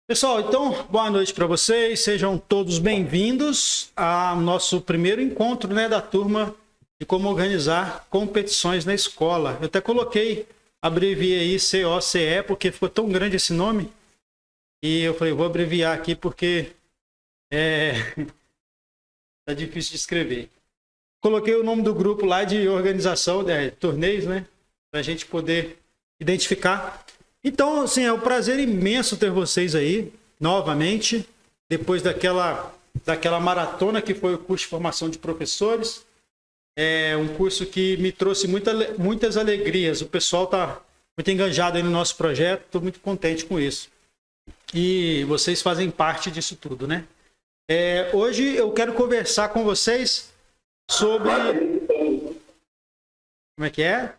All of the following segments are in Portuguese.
Pessoal, então, boa noite para vocês, sejam todos bem-vindos ao nosso primeiro encontro, da turma de como organizar competições na escola. Eu até coloquei, abreviei aí COCE, porque ficou tão grande esse nome, e eu falei, vou abreviar aqui porque tá difícil de escrever. Coloquei o nome do grupo lá de organização, torneios, para a gente poder identificar. Então, assim, é um prazer imenso ter vocês aí, novamente, depois daquela maratona que foi o curso de formação de professores. É um curso que me trouxe muitas alegrias. O pessoal está muito engajado aí no nosso projeto, estou muito contente com isso. E vocês fazem parte disso tudo, hoje eu quero conversar com vocês sobre... Como é que é?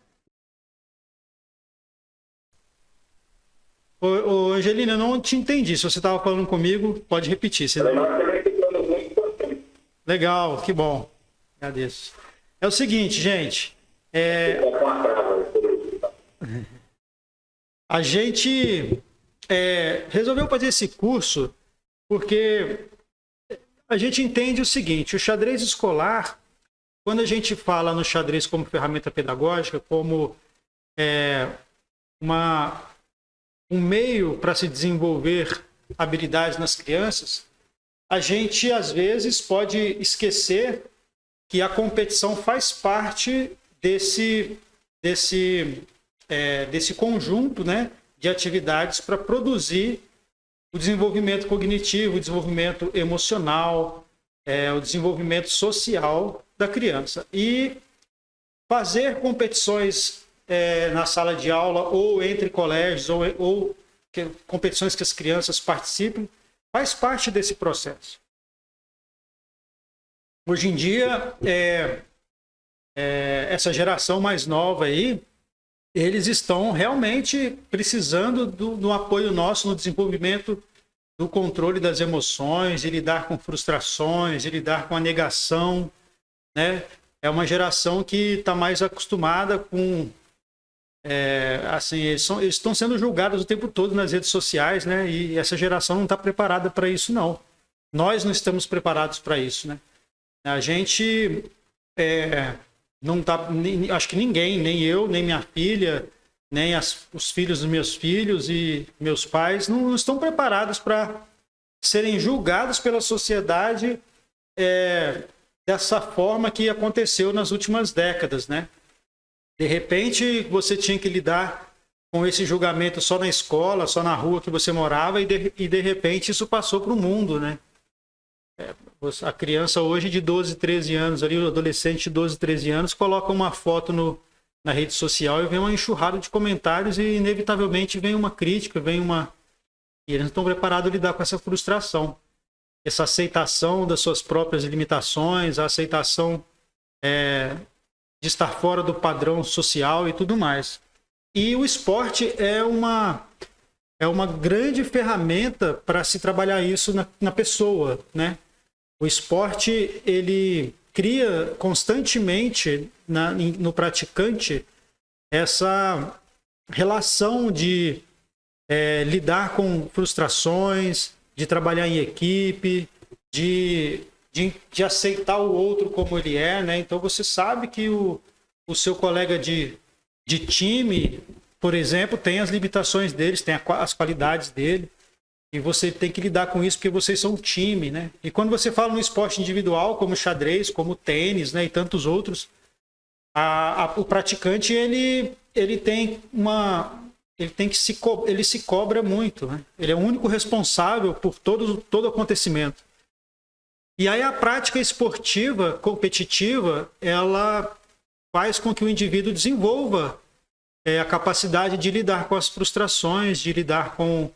Ô, Angelina, eu não te entendi. Se você estava falando comigo, pode repetir. Legal, que bom. Agradeço. É o seguinte, gente. A gente resolveu fazer esse curso porque a gente entende o seguinte: o xadrez escolar, quando a gente fala no xadrez como ferramenta pedagógica, como um meio para se desenvolver habilidades nas crianças, a gente às vezes pode esquecer que a competição faz parte desse conjunto, de atividades para produzir o desenvolvimento cognitivo, o desenvolvimento emocional, o desenvolvimento social da criança. E fazer competições na sala de aula ou entre colégios ou competições que as crianças participem, faz parte desse processo. Hoje em dia, essa geração mais nova aí, eles estão realmente precisando do apoio nosso no desenvolvimento do controle das emoções, de lidar com frustrações, de lidar com a negação, É uma geração que está mais acostumada com... eles estão sendo julgados o tempo todo nas redes sociais, E essa geração não está preparada para isso, não. Nós não estamos preparados para isso, A gente não está... Acho que ninguém, nem eu, nem minha filha, nem os filhos dos meus filhos e meus pais não estão preparados para serem julgados pela sociedade dessa forma que aconteceu nas últimas décadas, De repente, você tinha que lidar com esse julgamento só na escola, só na rua que você morava, e de repente isso passou para o mundo, A criança hoje de 12, 13 anos, ali, o adolescente de 12, 13 anos, coloca uma foto na rede social e vem uma enxurrada de comentários e, inevitavelmente, vem uma crítica, E eles não estão preparados a lidar com essa frustração. Essa aceitação das suas próprias limitações, a aceitação... de estar fora do padrão social e tudo mais. E o esporte é uma grande ferramenta para se trabalhar isso na pessoa, O esporte, ele cria constantemente no praticante essa relação de lidar com frustrações, de trabalhar em equipe, de aceitar o outro como ele é, Então você sabe que o seu colega de time, por exemplo, tem as limitações deles, tem as qualidades dele, e você tem que lidar com isso porque vocês são um time, E quando você fala no esporte individual, como xadrez, como tênis, e tantos outros, o praticante ele se cobra muito, Ele é o único responsável por todo acontecimento. E aí a prática esportiva, competitiva, ela faz com que o indivíduo desenvolva a capacidade de lidar com as frustrações, de lidar com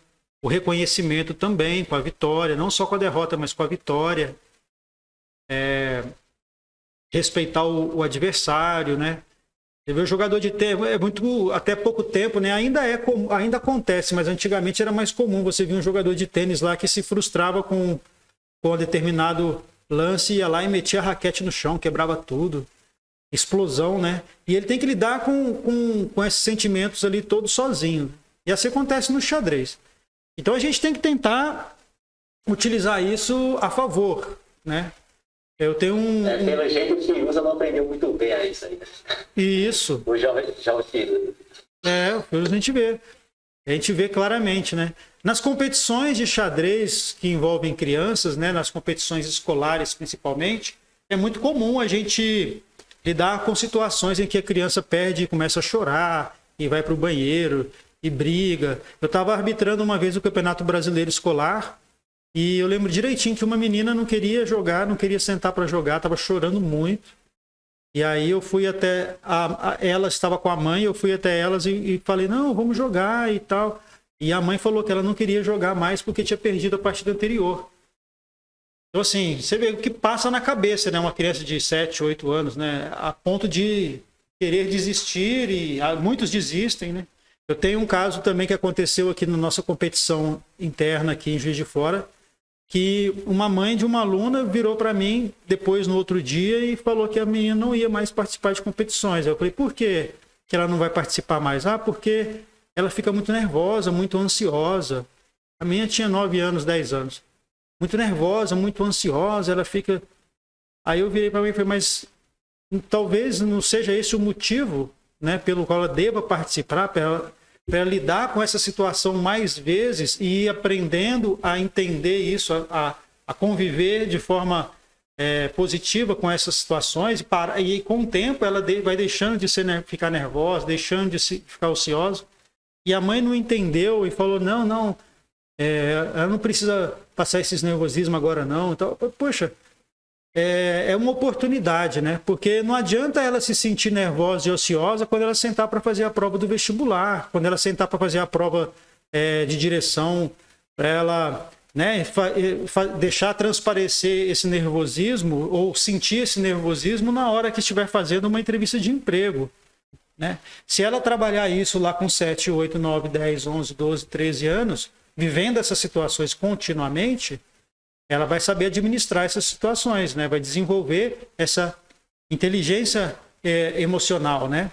o reconhecimento também, com a vitória, não só com a derrota, mas com a vitória. Respeitar o adversário, Você vê o jogador de tênis, até pouco tempo, ainda acontece, mas antigamente era mais comum. Você via um jogador de tênis lá que se frustrava com um determinado lance, ia lá e metia a raquete no chão, quebrava tudo. Explosão, E ele tem que lidar com esses sentimentos ali todos sozinho. E assim acontece no xadrez. Então a gente tem que tentar utilizar isso a favor, né? Eu tenho pelo jeito que usa não aprendeu muito bem a isso aí. Isso. Ou já o filho. O filho a gente vê. A gente vê claramente, né? Nas competições de xadrez que envolvem crianças, né? Nas competições escolares principalmente, é muito comum a gente lidar com situações em que a criança perde e começa a chorar, e vai para o banheiro, e briga. Eu estava arbitrando uma vez o Campeonato Brasileiro Escolar, e eu lembro direitinho que uma menina não queria jogar, não queria sentar para jogar, estava chorando muito. E aí eu fui até... ela estava com a mãe, eu fui até elas e falei, não, vamos jogar e tal. E a mãe falou que ela não queria jogar mais porque tinha perdido a partida anterior. Então, assim, você vê o que passa na cabeça, né? Uma criança de 7, 8 anos, né? A ponto de querer desistir, e muitos desistem, né? Eu tenho um caso também que aconteceu aqui na nossa competição interna aqui em Juiz de Fora, que uma mãe de uma aluna virou para mim depois no outro dia e falou que a menina não ia mais participar de competições. Eu falei, por quê que ela não vai participar mais? Porque ela fica muito nervosa, muito ansiosa. A menina tinha 9 anos, 10 anos. Muito nervosa, muito ansiosa, ela fica... Aí eu virei para mim e falei, mas talvez não seja esse o motivo, né, pelo qual ela deva participar, para lidar com essa situação mais vezes e ir aprendendo a entender isso, a conviver de forma positiva com essas situações, e com o tempo ela vai deixando de ficar nervosa, deixando de ficar ociosa. E a mãe não entendeu e falou, não, ela não precisa passar esses nervosismos agora não. Então, poxa, é uma oportunidade, né? Porque não adianta ela se sentir nervosa e ociosa quando ela sentar para fazer a prova do vestibular, quando ela sentar para fazer a prova de direção, para ela, né, deixar transparecer esse nervosismo ou sentir esse nervosismo na hora que estiver fazendo uma entrevista de emprego, né? Se ela trabalhar isso lá com 7, 8, 9, 10, 11, 12, 13 anos, vivendo essas situações continuamente, ela vai saber administrar essas situações, né? Vai desenvolver essa inteligência emocional, né?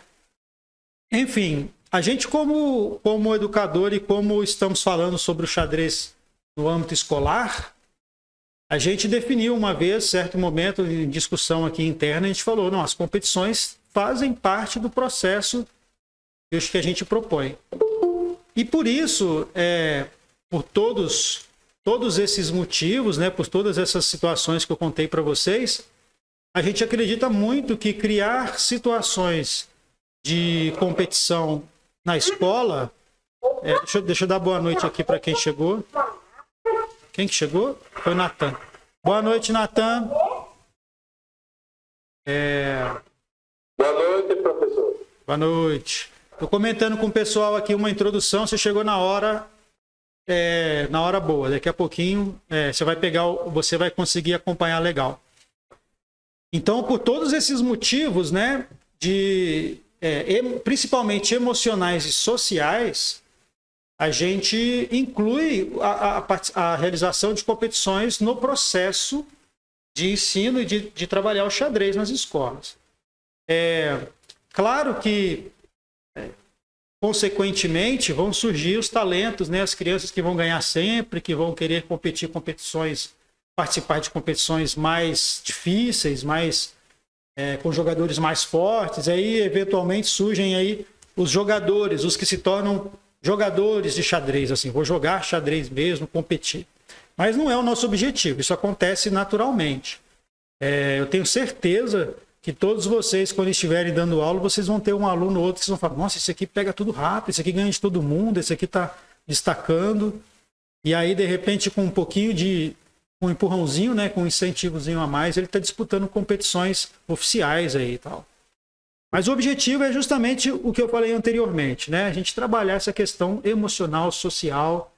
Enfim, a gente como educador e como estamos falando sobre o xadrez no âmbito escolar, a gente definiu uma vez, certo momento em discussão aqui interna, a gente falou, não, as competições fazem parte do processo que a gente propõe. E por isso, por todos esses motivos, né, por todas essas situações que eu contei para vocês, a gente acredita muito que criar situações de competição na escola... deixa eu dar boa noite aqui para quem chegou. Quem que chegou? Foi o Natan. Boa noite, Natan. Boa noite, professor. Boa noite. Estou comentando com o pessoal aqui uma introdução, você chegou na hora boa. Daqui a pouquinho você vai conseguir acompanhar legal. Então, por todos esses motivos, né, principalmente emocionais e sociais, a gente inclui a realização de competições no processo de ensino e de trabalhar o xadrez nas escolas. Claro que, consequentemente, vão surgir os talentos, né? As crianças que vão ganhar sempre, que vão querer participar de competições mais difíceis, com jogadores mais fortes. Aí, eventualmente, surgem aí os jogadores, os que se tornam jogadores de xadrez, assim, vou jogar xadrez mesmo, competir. Mas não é o nosso objetivo, isso acontece naturalmente. Eu tenho certeza que todos vocês, quando estiverem dando aula, vocês vão ter um aluno ou outro que vão falar, nossa, esse aqui pega tudo rápido, esse aqui ganha de todo mundo, esse aqui está destacando. E aí, de repente, com um pouquinho um empurrãozinho, né, com um incentivozinho a mais, ele está disputando competições oficiais aí e tal. Mas o objetivo é justamente o que eu falei anteriormente, né? A gente trabalhar essa questão emocional, social,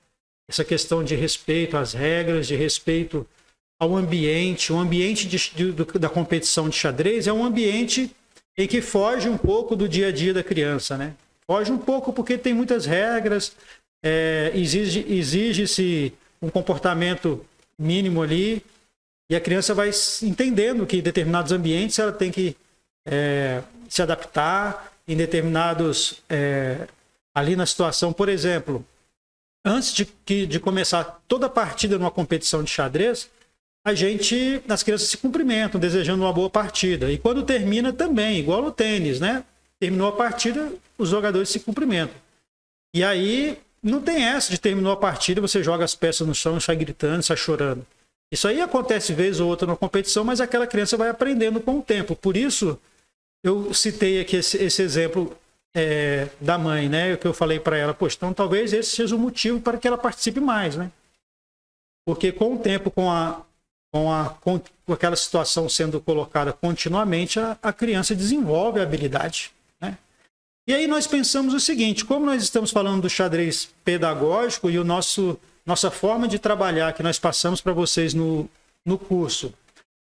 essa questão de respeito às regras, de respeito ao ambiente. O ambiente da competição de xadrez é um ambiente em que foge um pouco do dia a dia da criança, né? Foge um pouco porque tem muitas regras, exige-se um comportamento mínimo ali, e a criança vai entendendo que em determinados ambientes ela tem que se adaptar, em determinados... ali na situação, por exemplo, antes de começar toda a partida numa competição de xadrez, as crianças se cumprimentam, desejando uma boa partida. E quando termina também, igual no tênis, né? Terminou a partida, os jogadores se cumprimentam. E aí não tem essa de terminou a partida, você joga as peças no chão, sai gritando, sai chorando. Isso aí acontece vez ou outra na competição, mas aquela criança vai aprendendo com o tempo. Por isso, eu citei aqui esse exemplo da mãe, né? Que eu falei para ela, poxa, então talvez esse seja o motivo para que ela participe mais, né? Porque com o tempo, com aquela situação sendo colocada continuamente, a criança desenvolve a habilidade, né? E aí nós pensamos o seguinte, como nós estamos falando do xadrez pedagógico e nossa forma de trabalhar que nós passamos para vocês no curso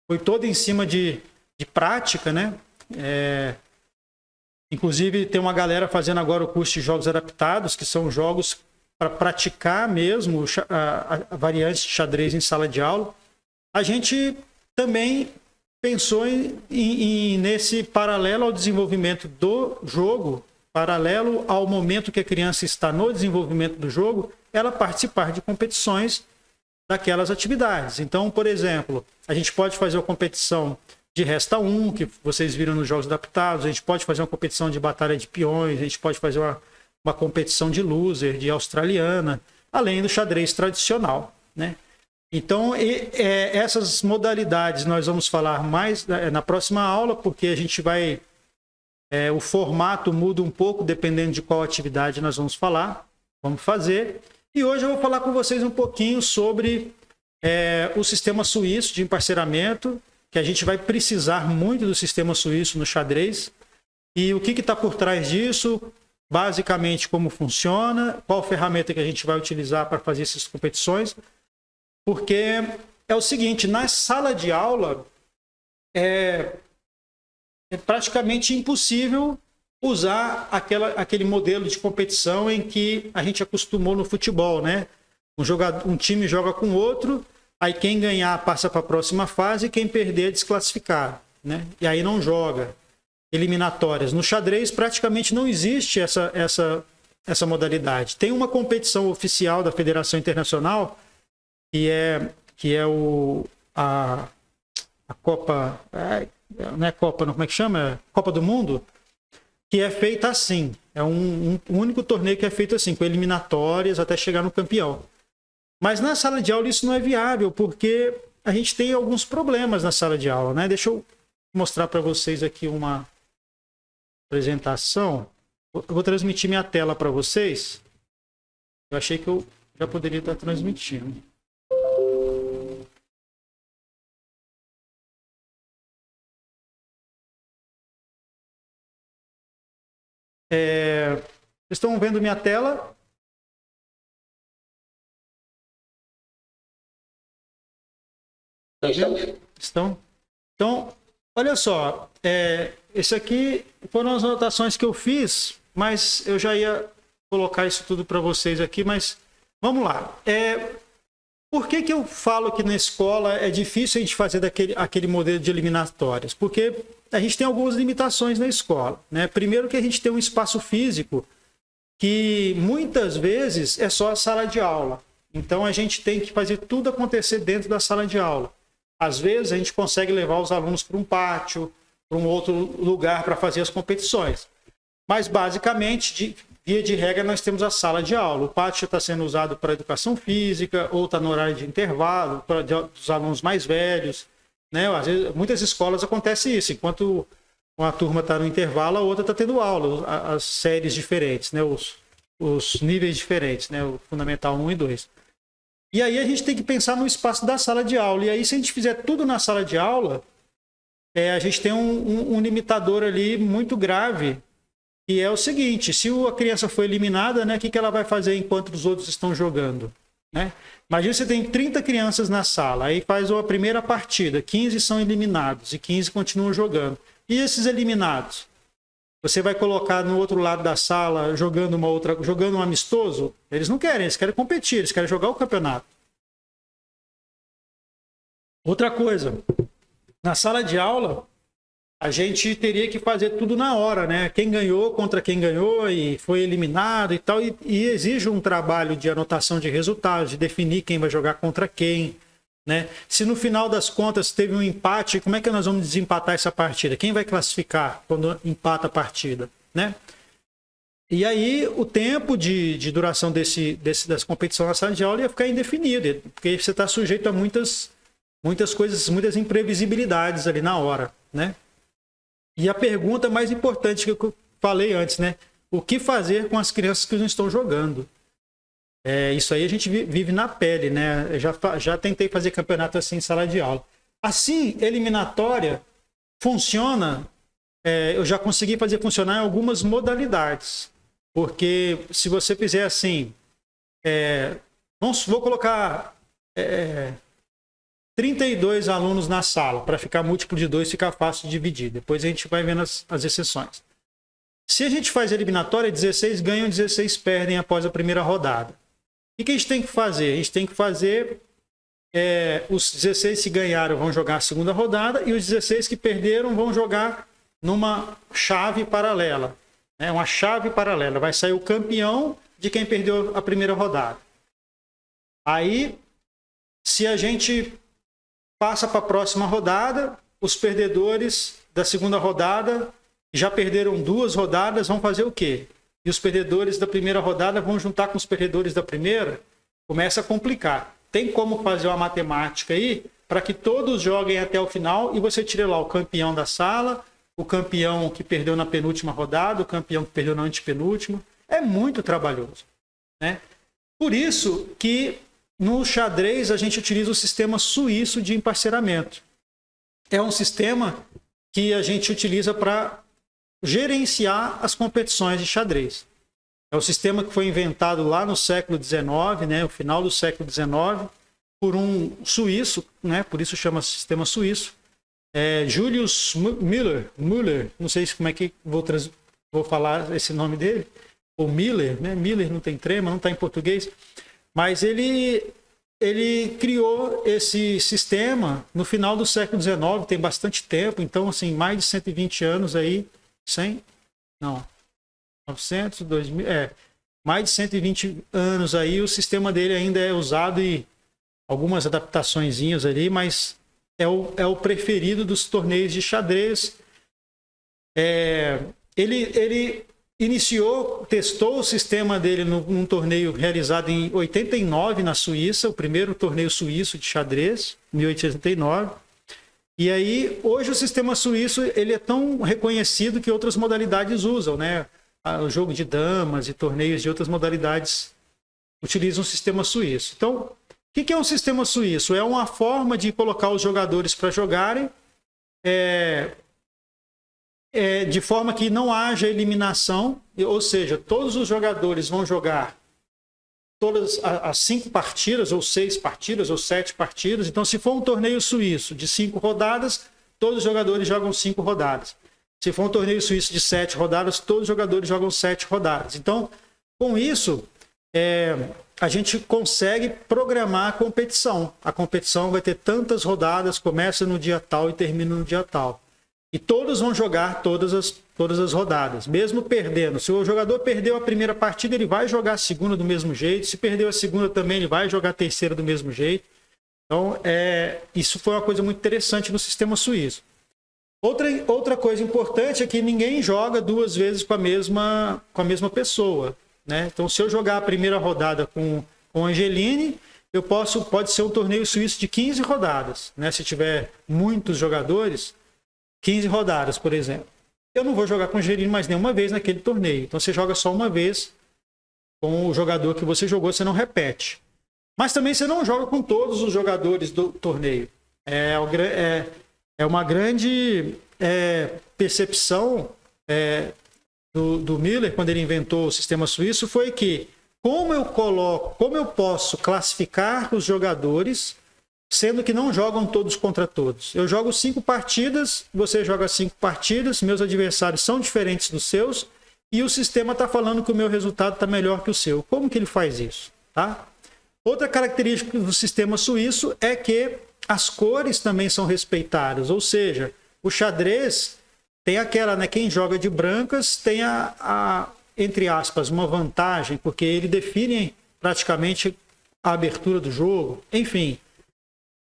foi toda em cima de prática, né? Inclusive tem uma galera fazendo agora o curso de jogos adaptados, que são jogos para praticar mesmo a variante de xadrez em sala de aula. A gente também pensou nesse paralelo ao desenvolvimento do jogo, paralelo ao momento que a criança está no desenvolvimento do jogo, ela participar de competições daquelas atividades. Então, por exemplo, a gente pode fazer uma competição de resta 1, que vocês viram nos jogos adaptados, a gente pode fazer uma competição de batalha de peões, a gente pode fazer uma competição de loser, de australiana, além do xadrez tradicional, né? Então, essas modalidades nós vamos falar mais na próxima aula, porque a gente vai... o formato muda um pouco dependendo de qual atividade nós vamos fazer. E hoje eu vou falar com vocês um pouquinho sobre o sistema suíço de emparceramento, que a gente vai precisar muito do sistema suíço no xadrez. E o que está por trás disso, basicamente como funciona, qual ferramenta que a gente vai utilizar para fazer essas competições. Porque é o seguinte, na sala de aula é praticamente impossível usar aquele modelo de competição em que a gente acostumou no futebol, né? Um time joga com outro, aí quem ganhar passa para a próxima fase e quem perder é desclassificado, né? E aí não joga. Eliminatórias. No xadrez praticamente não existe essa modalidade. Tem uma competição oficial da Federação Internacional que é a Copa... não é Copa, não, como é que chama? Copa do Mundo, que é feita assim. É um único torneio que é feito assim, com eliminatórias até chegar no campeão. Mas na sala de aula isso não é viável, porque a gente tem alguns problemas na sala de aula, né? Deixa eu mostrar para vocês aqui uma apresentação. Eu vou transmitir minha tela para vocês. Eu achei que eu já poderia estar transmitindo. Vocês estão vendo minha tela? Estão? Então, olha só. Esse aqui foram as anotações que eu fiz, mas eu já ia colocar isso tudo para vocês aqui, mas vamos lá. Por que eu falo que na escola é difícil a gente fazer aquele modelo de eliminatórias? Porque a gente tem algumas limitações na escola, né? Primeiro que a gente tem um espaço físico que muitas vezes é só a sala de aula. Então a gente tem que fazer tudo acontecer dentro da sala de aula. Às vezes a gente consegue levar os alunos para um pátio, para um outro lugar para fazer as competições. Mas basicamente, via de regra, nós temos a sala de aula. O pátio está sendo usado para educação física, ou está no horário de intervalo, para os alunos mais velhos, né? Às vezes, muitas escolas acontece isso. Enquanto uma turma está no intervalo, a outra está tendo aula, as séries diferentes, né? Os níveis diferentes, né? O Fundamental 1 e 2. E aí a gente tem que pensar no espaço da sala de aula. E aí, se a gente fizer tudo na sala de aula, a gente tem um limitador ali muito grave. E é o seguinte, se a criança foi eliminada, né, o que ela vai fazer enquanto os outros estão jogando? Né? Imagina você tem 30 crianças na sala, aí faz a primeira partida, 15 são eliminados e 15 continuam jogando. E esses eliminados? Você vai colocar no outro lado da sala jogando um amistoso? Eles não querem, eles querem competir, eles querem jogar o campeonato. Outra coisa, na sala de aula, a gente teria que fazer tudo na hora, né? Quem ganhou contra quem ganhou e foi eliminado e tal. E exige um trabalho de anotação de resultados, de definir quem vai jogar contra quem, né? Se no final das contas teve um empate, como é que nós vamos desempatar essa partida? Quem vai classificar quando empata a partida, né? E aí o tempo de duração dessa competição na sala de aula ia ficar indefinido, porque você está sujeito a muitas coisas, muitas imprevisibilidades ali na hora, né? E a pergunta mais importante que eu falei antes, né? O que fazer com as crianças que não estão jogando? Isso aí a gente vive na pele, né? Eu já tentei fazer campeonato assim em sala de aula. Assim, eliminatória funciona, eu já consegui fazer funcionar em algumas modalidades. Porque se você fizer assim, vou colocar 32 alunos na sala, para ficar múltiplo de 2, ficar fácil de dividir. Depois a gente vai vendo as exceções. Se a gente faz eliminatória, 16 ganham, 16 perdem após a primeira rodada. O que a gente tem que fazer? A gente tem que fazer... os 16 que ganharam vão jogar a segunda rodada e os 16 que perderam vão jogar numa chave paralela. Uma chave paralela. Vai sair o campeão de quem perdeu a primeira rodada. Aí, se a gente passa para a próxima rodada, os perdedores da segunda rodada já perderam 2 rodadas, vão fazer o quê? E os perdedores da primeira rodada vão juntar com os perdedores da primeira? Começa a complicar. Tem como fazer uma matemática aí para que todos joguem até o final e você tire lá o campeão da sala, o campeão que perdeu na penúltima rodada, o campeão que perdeu na antepenúltima. É muito trabalhoso, né? Por isso que no xadrez a gente utiliza o sistema suíço de emparceramento. É um sistema que a gente utiliza para gerenciar as competições de xadrez. É um sistema que foi inventado lá no século XIX, né, no final do século XIX, por um suíço, né, por isso chama sistema suíço, Julius Müller, não sei como é que vou falar esse nome dele, ou Miller, né? Miller não tem trema, não está em português, mas ele criou esse sistema no final do século XIX, tem bastante tempo, então assim, mais de 120 anos aí, 900, 2000, mais de 120 anos aí, o sistema dele ainda é usado e algumas adaptaçõezinhas ali, mas é o preferido dos torneios de xadrez. Ele testou o sistema dele num torneio realizado em 89 na Suíça, o primeiro torneio suíço de xadrez, 1889. E aí, hoje o sistema suíço ele é tão reconhecido que outras modalidades usam, né? O jogo de damas e torneios de outras modalidades utilizam o sistema suíço. Então, o que é um sistema suíço? É uma forma de colocar os jogadores para jogarem de forma que não haja eliminação, ou seja, todos os jogadores vão jogar todas as 5 partidas, ou 6 partidas, ou 7 partidas. Então, se for um torneio suíço de 5 rodadas, todos os jogadores jogam 5 rodadas. Se for um torneio suíço de 7 rodadas, todos os jogadores jogam 7 rodadas. Então, com isso, a gente consegue programar a competição. A competição vai ter tantas rodadas, começa no dia tal e termina no dia tal. E todos vão jogar todas as rodadas, mesmo perdendo. Se o jogador perdeu a primeira partida, ele vai jogar a segunda do mesmo jeito. Se perdeu a segunda também, ele vai jogar a terceira do mesmo jeito. Então, isso foi uma coisa muito interessante no sistema suíço. Outra coisa importante é que ninguém joga 2 vezes com a mesma pessoa, né? Então, se eu jogar a primeira rodada com Angeline, pode ser um torneio suíço de 15 rodadas, né? Se tiver muitos jogadores, 15 rodadas, por exemplo. Eu não vou jogar com Angeline mais nenhuma vez naquele torneio. Então, você joga só uma vez com o jogador que você jogou, você não repete. Mas também você não joga com todos os jogadores do torneio. É uma grande percepção do Miller, quando ele inventou o sistema suíço, foi que como eu posso classificar os jogadores, sendo que não jogam todos contra todos. Eu jogo 5 partidas, você joga 5 partidas, meus adversários são diferentes dos seus, e o sistema está falando que o meu resultado está melhor que o seu. Como que ele faz isso? Tá? Outra característica do sistema suíço é que as cores também são respeitadas, ou seja, o xadrez tem aquela, né? Quem joga de brancas tem entre aspas, uma vantagem, porque ele define praticamente a abertura do jogo. Enfim,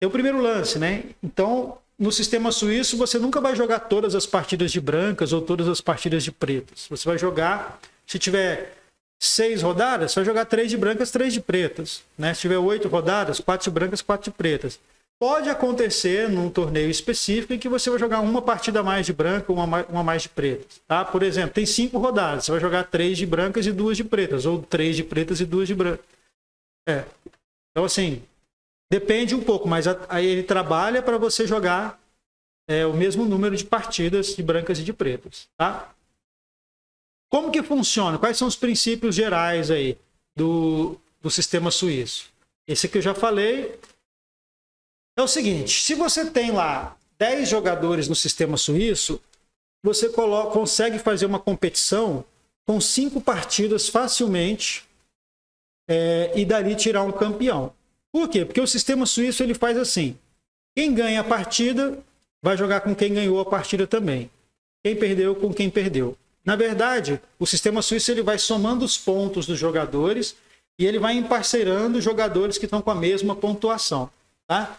é o primeiro lance, né? Então, no sistema suíço, você nunca vai jogar todas as partidas de brancas ou todas as partidas de pretas. Você vai jogar, se tiver 6 rodadas, você vai jogar 3 de brancas, 3 de pretas, né? Se tiver 8 rodadas, 4 de brancas, 4 de pretas. Pode acontecer num torneio específico em que você vai jogar uma partida a mais de branca, uma mais de pretas, tá? Por exemplo, tem 5 rodadas, você vai jogar 3 de brancas e 2 de pretas, ou 3 de pretas e 2 de brancas. Então, assim, depende um pouco, mas aí ele trabalha para você jogar o mesmo número de partidas de brancas e de pretas, tá? Como que funciona? Quais são os princípios gerais aí do sistema suíço? Esse aqui eu já falei. É o seguinte, se você tem lá 10 jogadores no sistema suíço, você consegue fazer uma competição com 5 partidas facilmente e dali tirar um campeão. Por quê? Porque o sistema suíço ele faz assim, quem ganha a partida vai jogar com quem ganhou a partida também. Quem perdeu com quem perdeu. Na verdade, o sistema suíço ele vai somando os pontos dos jogadores e ele vai emparcerando os jogadores que estão com a mesma pontuação, tá?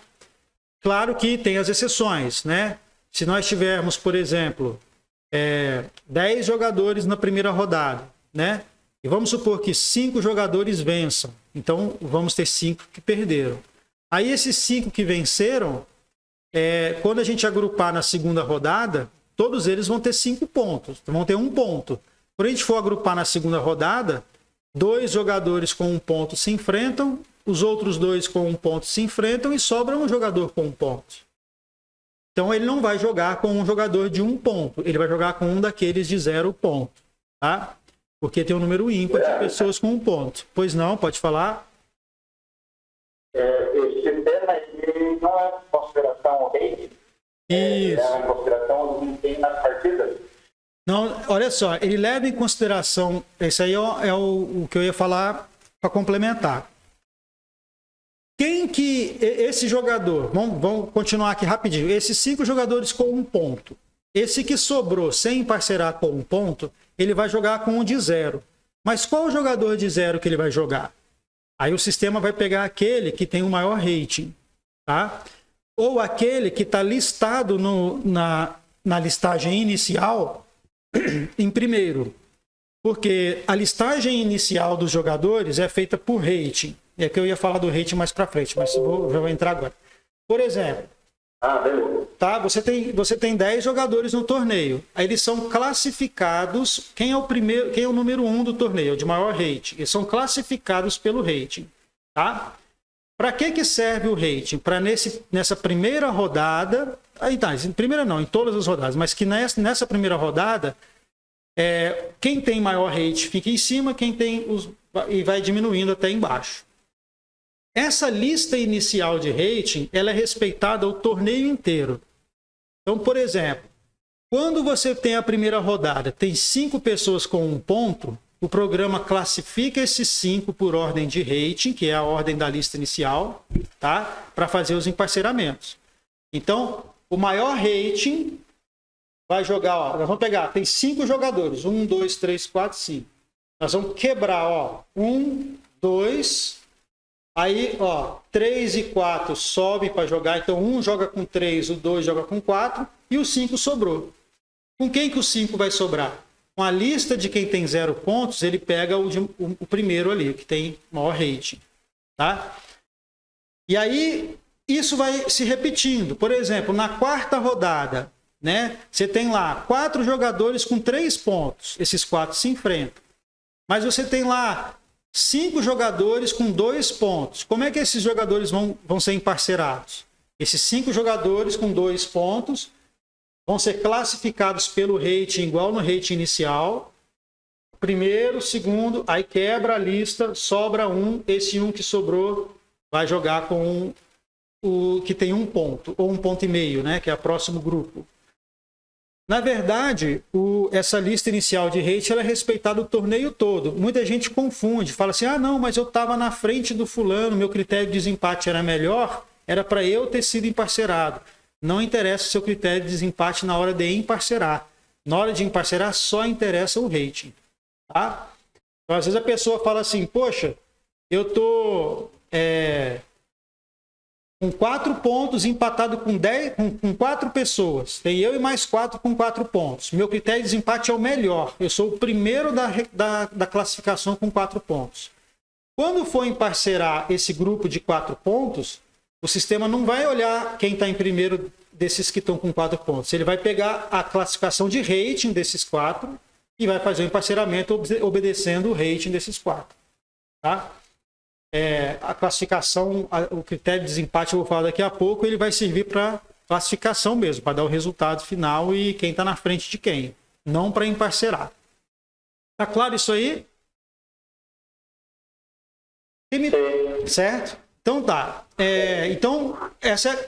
Claro que tem as exceções, né? Se nós tivermos, por exemplo, 10 jogadores na primeira rodada, né? E vamos supor que 5 jogadores vençam. Então, vamos ter 5 que perderam. Aí, esses 5 que venceram, quando a gente agrupar na segunda rodada, todos eles vão ter 5 pontos. Vão ter 1 ponto. Quando a gente for agrupar na segunda rodada, 2 jogadores com 1 ponto se enfrentam, os outros 2 com 1 ponto se enfrentam e sobra um jogador com 1 ponto. Então, ele não vai jogar com um jogador de 1 ponto. Ele vai jogar com um daqueles de 0 ponto. Tá? Porque tem um número ímpar de pessoas com 1 ponto. Pois não, pode falar? Esse sistema ele não é em consideração o rate? Isso. É em consideração o desempenho nas partidas? Não, olha só, ele leva em consideração... Esse aí é o que eu ia falar para complementar. Quem que esse jogador, vamos continuar aqui rapidinho, esses 5 jogadores com 1 ponto, esse que sobrou sem parcerar com 1 ponto, ele vai jogar com um de 0. Mas qual o jogador de 0 que ele vai jogar? Aí o sistema vai pegar aquele que tem o maior rating, tá? Ou aquele que está listado na listagem inicial em primeiro, porque a listagem inicial dos jogadores é feita por rating. É que eu ia falar do rating mais para frente, mas já vou entrar agora. Por exemplo, tá? Você tem 10 jogadores no torneio. Aí eles são classificados. Quem é o número 1 do torneio, o de maior rating? Eles são classificados pelo rating, tá? Para que serve o rating? Para nessa primeira rodada, aí tá, primeira não, em todas as rodadas, mas que nessa primeira rodada, quem tem maior rating fica em cima, quem tem e vai diminuindo até embaixo. Essa lista inicial de rating, ela é respeitada o torneio inteiro. Então, por exemplo, quando você tem a primeira rodada, tem 5 pessoas com 1 ponto, o programa classifica esses 5 por ordem de rating, que é a ordem da lista inicial, tá? Para fazer os emparceramentos. Então, o maior rating vai jogar, ó, nós vamos pegar, tem 5 jogadores, 1, 2, 3, 4, 5. Nós vamos quebrar, ó, 1, 2... Aí, ó, 3 e 4 sobe para jogar. Então, 1 joga com 3, o 2 joga com 4 e o 5 sobrou. Com quem que o 5 vai sobrar? Com a lista de quem tem 0 pontos, ele pega o primeiro ali, que tem maior rating. Tá? E aí, isso vai se repetindo. Por exemplo, na quarta rodada, né, você tem lá 4 jogadores com 3 pontos. Esses 4 se enfrentam. Mas você tem lá 5 jogadores com 2 pontos. Como é que esses jogadores vão ser emparcerados? Esses 5 jogadores com 2 pontos vão ser classificados pelo rating igual no rating inicial. Primeiro, segundo, aí quebra a lista, sobra 1. Esse 1 que sobrou vai jogar com o que tem 1 ponto, ou 1,5 ponto, né, que é o próximo grupo. Na verdade, essa lista inicial de rating ela é respeitada o torneio todo. Muita gente confunde, fala assim, não, mas eu estava na frente do fulano, meu critério de desempate era melhor, era para eu ter sido emparcerado. Não interessa o seu critério de desempate na hora de emparcerar. Na hora de emparcerar, só interessa o rating. Tá? Então, às vezes a pessoa fala assim, poxa, eu tô com 4 pontos empatado com 4 pessoas. Tem eu e mais 4 com 4 pontos. Meu critério de desempate é o melhor. Eu sou o primeiro da classificação com 4 pontos. Quando for emparcerar esse grupo de 4 pontos, o sistema não vai olhar quem está em primeiro desses que estão com 4 pontos. Ele vai pegar a classificação de rating desses 4 e vai fazer o emparceramento obedecendo o rating desses 4. Tá? A classificação, o critério de desempate, eu vou falar daqui a pouco, ele vai servir para classificação mesmo, para dar o resultado final e quem está na frente de quem, não para emparcerar. Tá claro isso aí? Certo? Então tá. Então,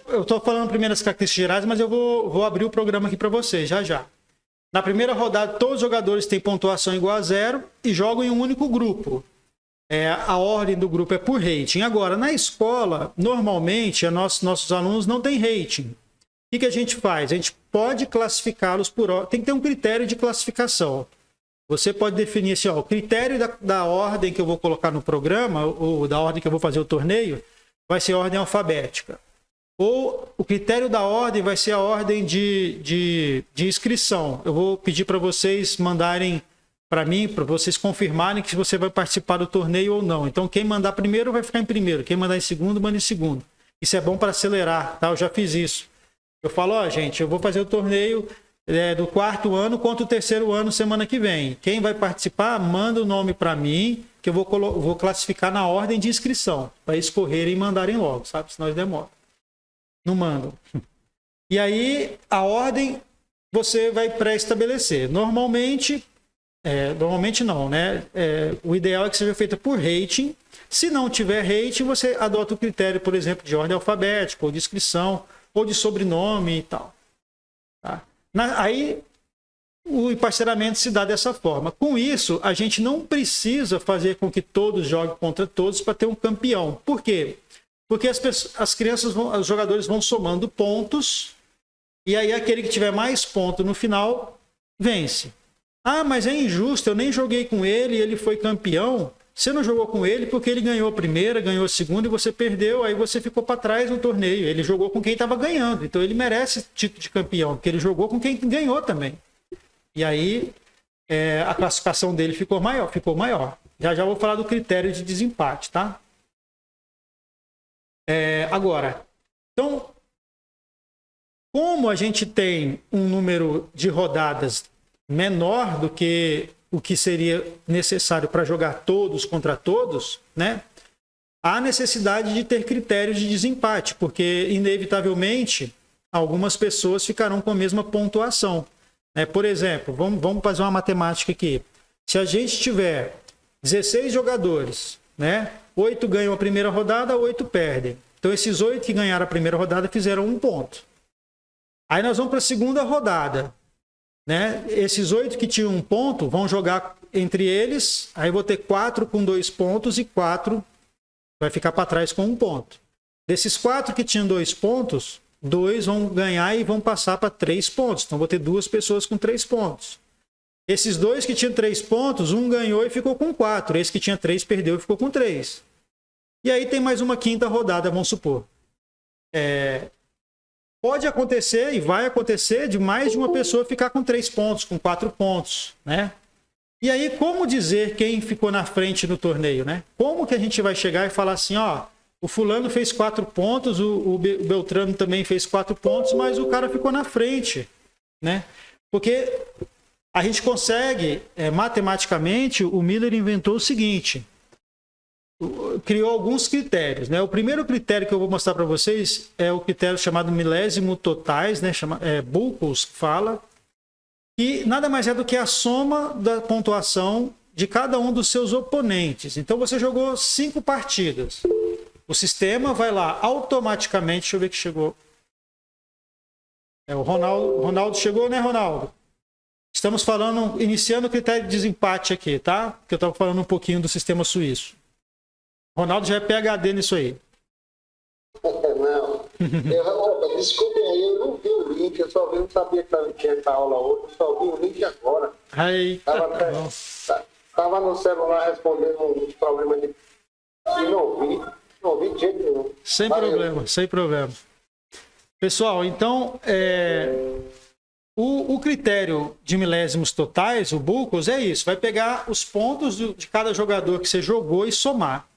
eu estou falando primeiro as características gerais, mas eu vou abrir o programa aqui para vocês, já já. Na primeira rodada, todos os jogadores têm pontuação igual a 0 e jogam em um único grupo. A ordem do grupo é por rating. Agora, na escola, normalmente, nossos alunos não têm rating. O que a gente faz? A gente pode classificá-los por ordem. Tem que ter um critério de classificação. Você pode definir assim, o critério da ordem que eu vou colocar no programa, ou da ordem que eu vou fazer o torneio, vai ser ordem alfabética. Ou o critério da ordem vai ser a ordem de inscrição. Eu vou pedir para vocês mandarem para mim, para vocês confirmarem que você vai participar do torneio ou não. Então, quem mandar primeiro vai ficar em primeiro. Quem mandar em segundo, manda em segundo. Isso é bom para acelerar, tá? Eu já fiz isso. Eu falo, gente, eu vou fazer o torneio do 4º ano contra o 3º ano semana que vem. Quem vai participar, manda o nome para mim, que eu vou classificar na ordem de inscrição, para eles correrem e mandarem logo, sabe? Senão eles demoram. Não mandam. E aí, a ordem você vai pré-estabelecer. Normalmente não, né? O ideal é que seja feita por rating. Se não tiver rating, você adota o critério, por exemplo, de ordem alfabética, ou de inscrição, ou de sobrenome e tal. Tá? Aí, o emparceramento se dá dessa forma. Com isso, a gente não precisa fazer com que todos joguem contra todos para ter um campeão. Por quê? Porque as crianças, os jogadores vão somando pontos, e aí aquele que tiver mais pontos no final, vence. Ah, mas é injusto, eu nem joguei com ele e ele foi campeão. Você não jogou com ele porque ele ganhou a primeira, ganhou a segunda e você perdeu, aí você ficou para trás no torneio. Ele jogou com quem estava ganhando, então ele merece título de campeão, porque ele jogou com quem ganhou também. E aí a classificação dele ficou maior. Já vou falar do critério de desempate, tá? Agora, então, como a gente tem um número de rodadas menor do que o que seria necessário para jogar todos contra todos, né? Há necessidade de ter critérios de desempate, porque inevitavelmente algumas pessoas ficarão com a mesma pontuação. Por exemplo, vamos fazer uma matemática aqui. Se a gente tiver 16 jogadores, né? 8 ganham a primeira rodada, 8 perdem. Então esses 8 que ganharam a primeira rodada fizeram 1 ponto. Aí nós vamos para a segunda rodada. Né? Esses 8 que tinham 1 ponto vão jogar entre eles, aí vou ter 4 com 2 pontos e 4 vai ficar para trás com 1 ponto. Desses 4 que tinham 2 pontos, 2 vão ganhar e vão passar para 3 pontos. Então vou ter 2 pessoas com 3 pontos. Esses 2 que tinham 3 pontos, um ganhou e ficou com 4. Esse que tinha 3 perdeu e ficou com 3. E aí tem mais uma quinta rodada, vamos supor. Pode acontecer e vai acontecer de mais de uma pessoa ficar com 3 pontos, com 4 pontos, né? E aí, como dizer quem ficou na frente no torneio, né? Como que a gente vai chegar e falar assim, o fulano fez 4 pontos, o Beltrano também fez 4 pontos, mas o cara ficou na frente, né? Porque a gente consegue, matematicamente, o Miller inventou o seguinte, criou alguns critérios, né? O primeiro critério que eu vou mostrar para vocês é o critério chamado milésimo totais, né? Buchholz fala, e nada mais é do que a soma da pontuação de cada um dos seus oponentes. Então você jogou 5 partidas. O sistema vai lá automaticamente, deixa eu ver que chegou. O Ronaldo chegou, né, Ronaldo? Estamos iniciando o critério de desempate aqui, tá? Porque eu estava falando um pouquinho do sistema suíço. Ronaldo já é PhD nisso aí. Não. Desculpem aí, eu não vi o link, eu só vi, não sabia que tinha essa aula hoje, eu só vi o link agora. Aí, Tava no celular respondendo uns problemas de... E não vi de jeito nenhum. sem Valeu. problema, sem problema. Pessoal, então, o critério de milésimos totais, o Buchholz, é isso. Vai pegar os pontos de cada jogador que você jogou e somar.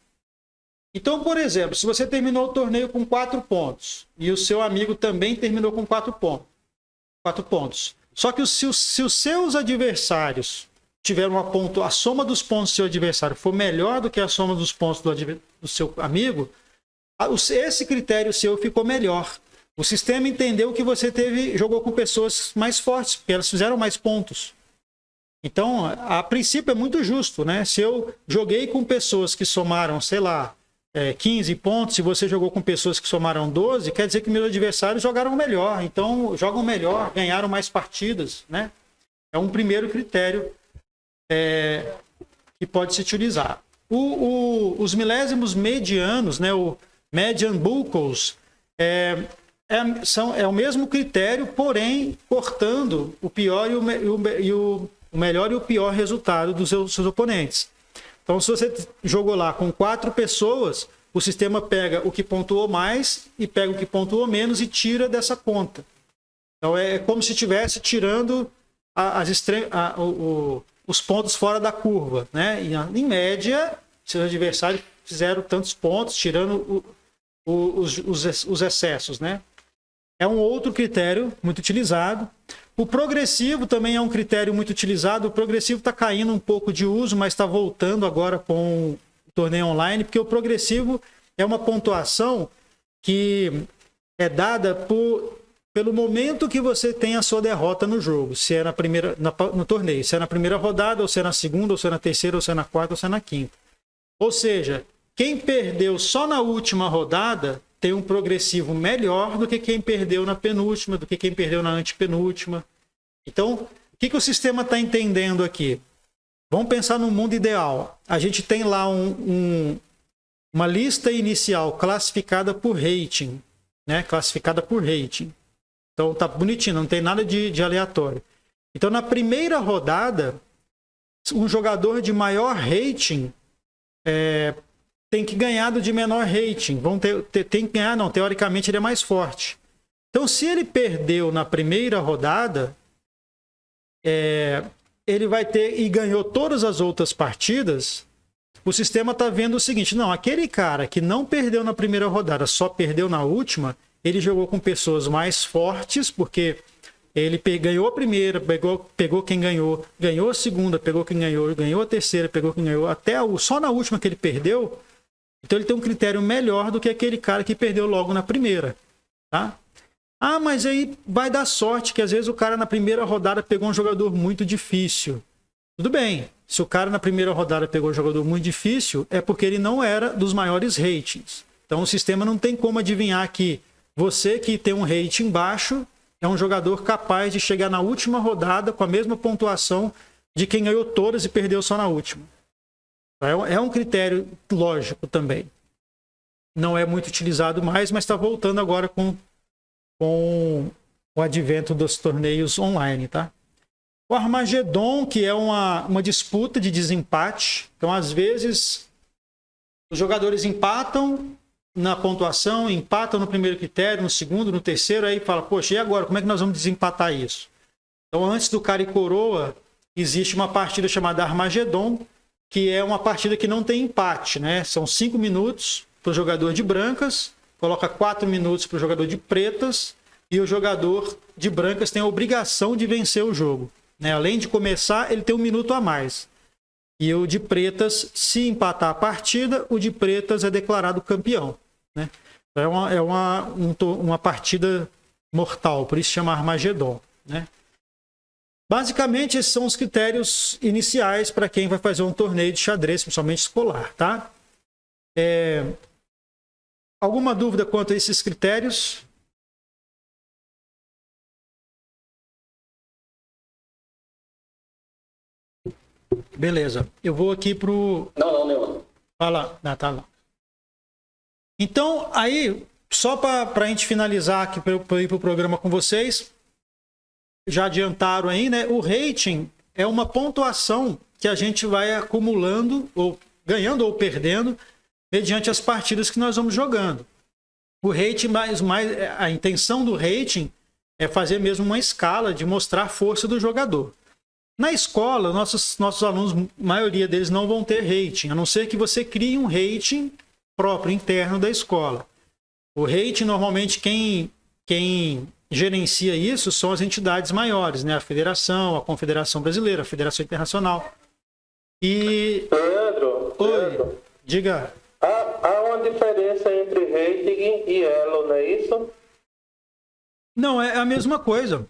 Então, por exemplo, se você terminou o torneio com 4 pontos e o seu amigo também terminou com 4 pontos. Só que se os seus adversários tiveram a soma dos pontos do seu adversário for melhor do que a soma dos pontos do seu amigo, esse critério seu ficou melhor. O sistema entendeu que você jogou com pessoas mais fortes, porque elas fizeram mais pontos. Então, a princípio é muito justo, né? Se eu joguei com pessoas que somaram, sei lá, 15 pontos, se você jogou com pessoas que somaram 12, quer dizer que meus adversários jogaram melhor. Então, jogam melhor, ganharam mais partidas, né? É um primeiro critério que pode se utilizar. Os milésimos medianos, né? O median Buchholz, é o mesmo critério, porém cortando o pior o melhor e o pior resultado dos seus oponentes. Então, se você jogou lá com 4 pessoas, o sistema pega o que pontuou mais e pega o que pontuou menos e tira dessa conta. Então, é como se estivesse tirando os pontos fora da curva, né? E, em média, seus adversários fizeram tantos pontos, tirando os excessos, né? É um outro critério muito utilizado. O progressivo também é um critério muito utilizado. O progressivo está caindo um pouco de uso, mas está voltando agora com o torneio online, porque o progressivo é uma pontuação que é dada pelo momento que você tem a sua derrota no jogo, se é no torneio, se é na primeira rodada, ou se é na segunda, ou se é na terceira, ou se é na quarta, ou se é na quinta. Ou seja, quem perdeu só na última rodada tem um progressivo melhor do que quem perdeu na penúltima, do que quem perdeu na antepenúltima. Então, o que o sistema está entendendo aqui? Vamos pensar no mundo ideal. A gente tem lá uma lista inicial classificada por rating, né? Classificada por rating. Então, tá bonitinho, não tem nada de aleatório. Então, na primeira rodada, um jogador de maior rating tem que ganhar do de menor rating. Tem que ganhar, não. Teoricamente, ele é mais forte. Então, se ele perdeu na primeira rodada, ele vai ter e ganhou todas as outras partidas. O sistema está vendo o seguinte: não, aquele cara que não perdeu na primeira rodada, só perdeu na última, ele jogou com pessoas mais fortes, porque ele ganhou a primeira, pegou quem ganhou a segunda, pegou quem ganhou a terceira, pegou quem ganhou, só na última que ele perdeu. Então ele tem um critério melhor do que aquele cara que perdeu logo na primeira, tá? Ah, mas aí vai dar sorte que às vezes o cara na primeira rodada pegou um jogador muito difícil. Tudo bem, se o cara na primeira rodada pegou um jogador muito difícil, é porque ele não era dos maiores ratings. Então o sistema não tem como adivinhar que você que tem um rating baixo é um jogador capaz de chegar na última rodada com a mesma pontuação de quem ganhou todas e perdeu só na última. É um critério lógico também. Não é muito utilizado mais, mas está voltando agora com o advento dos torneios online, tá? O Armagedon, que é uma disputa de desempate. Então, às vezes, os jogadores empatam na pontuação, empatam no primeiro critério, no segundo, no terceiro, aí fala, poxa, e agora? Como é que nós vamos desempatar isso? Então, antes do cara e coroa, existe uma partida chamada Armagedon, que é uma partida que não tem empate, né? São 5 minutos para o jogador de brancas, coloca 4 minutos para o jogador de pretas, e o jogador de brancas tem a obrigação de vencer o jogo, né? Além de começar, ele tem 1 minuto a mais. E o de pretas, se empatar a partida, o de pretas é declarado campeão, né? É uma partida mortal, por isso chama Armagedon, né? Basicamente, esses são os critérios iniciais para quem vai fazer um torneio de xadrez, principalmente escolar, tá? Alguma dúvida quanto a esses critérios? Beleza. Eu vou aqui pro... Não, Leandro. Fala. Ah, tá lá. Então, aí, só para a gente finalizar aqui, para eu ir para o programa com vocês, já adiantaram aí, né? O rating é uma pontuação que a gente vai acumulando, ou ganhando ou perdendo, mediante as partidas que nós vamos jogando. O rating, a intenção do rating é fazer mesmo uma escala de mostrar a força do jogador. Na escola, nossos alunos, a maioria deles não vão ter rating, a não ser que você crie um rating próprio, interno da escola. O rating, normalmente, quem gerencia isso são as entidades maiores, né? A Federação, a Confederação Brasileira, a Federação Internacional. E... Pedro, diga. há uma diferença entre rating e elo, não é isso? Não, é a mesma coisa.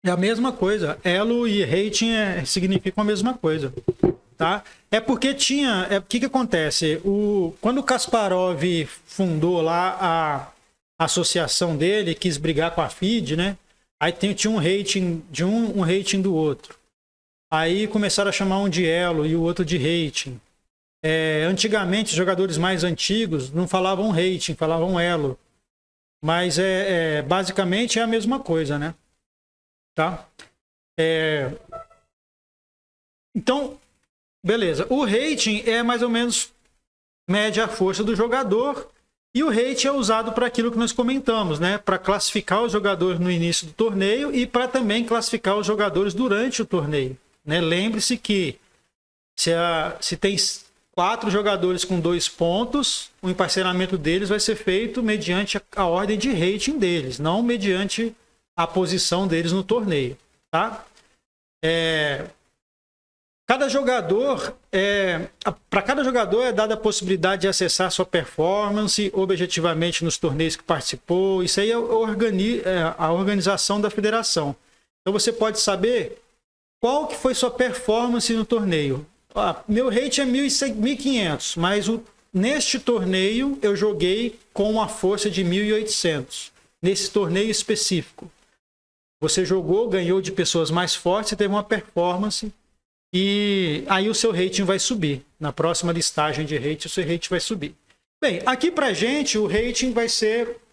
É a mesma coisa. Elo e rating significam a mesma coisa. Tá? É porque tinha... O que acontece? Quando o Kasparov fundou lá a associação dele, quis brigar com a FIDE, né? Aí tinha um rating de um rating do outro. Aí começaram a chamar um de elo e o outro de rating. Antigamente, os jogadores mais antigos não falavam rating, falavam elo. Mas basicamente é a mesma coisa, né? Tá? Então, beleza. O rating é mais ou menos mede a força do jogador e o rating é usado para aquilo que nós comentamos, né? Para classificar os jogadores no início do torneio e para também classificar os jogadores durante o torneio, né? Lembre-se que se tem 4 jogadores com 2 pontos, o emparceramento deles vai ser feito mediante a ordem de rating deles, não mediante a posição deles no torneio, tá? Cada jogador, para cada jogador é dada a possibilidade de acessar sua performance objetivamente nos torneios que participou. Isso aí é a organização da federação. Então você pode saber qual que foi sua performance no torneio. Meu rating é 1.500, mas neste torneio eu joguei com uma força de 1.800. Nesse torneio específico. Você jogou, ganhou de pessoas mais fortes, teve uma performance e aí o seu rating vai subir. Na próxima listagem de rating, o seu rating vai subir. Bem, aqui pra gente o rating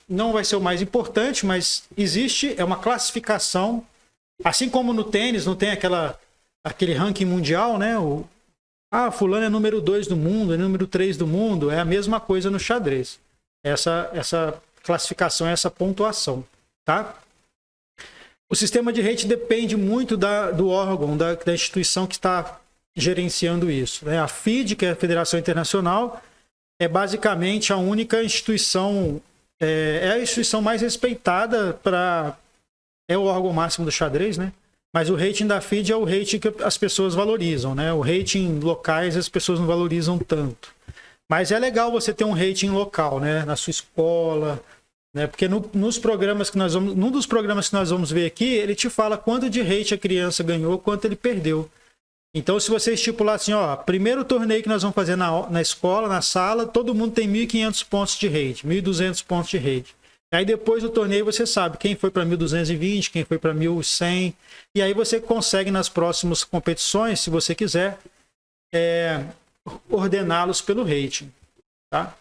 não vai ser o mais importante, mas é uma classificação. Assim como no tênis, não tem aquele ranking mundial, né? Fulano é número 2 do mundo, é número 3 do mundo. É a mesma coisa no xadrez. Essa classificação, essa pontuação, tá? O sistema de rating depende muito do órgão, da instituição que está gerenciando isso, né? A FIDE, que é a Federação Internacional, é basicamente a única instituição, é a instituição mais respeitada é o órgão máximo do xadrez, né? Mas o rating da FIDE é o rating que as pessoas valorizam, né? O rating locais as pessoas não valorizam tanto. Mas é legal você ter um rating local, né? Na sua escola, né? Porque num dos programas que nós vamos ver aqui, ele te fala quanto de rating a criança ganhou, quanto ele perdeu. Então, se você estipular assim, primeiro torneio que nós vamos fazer na escola, na sala, todo mundo tem 1.500 pontos de rating, 1.200 pontos de rating. Aí depois do torneio você sabe quem foi para 1.220, quem foi para 1.100. E aí você consegue nas próximas competições, se você quiser, ordená-los pelo rating. Tá?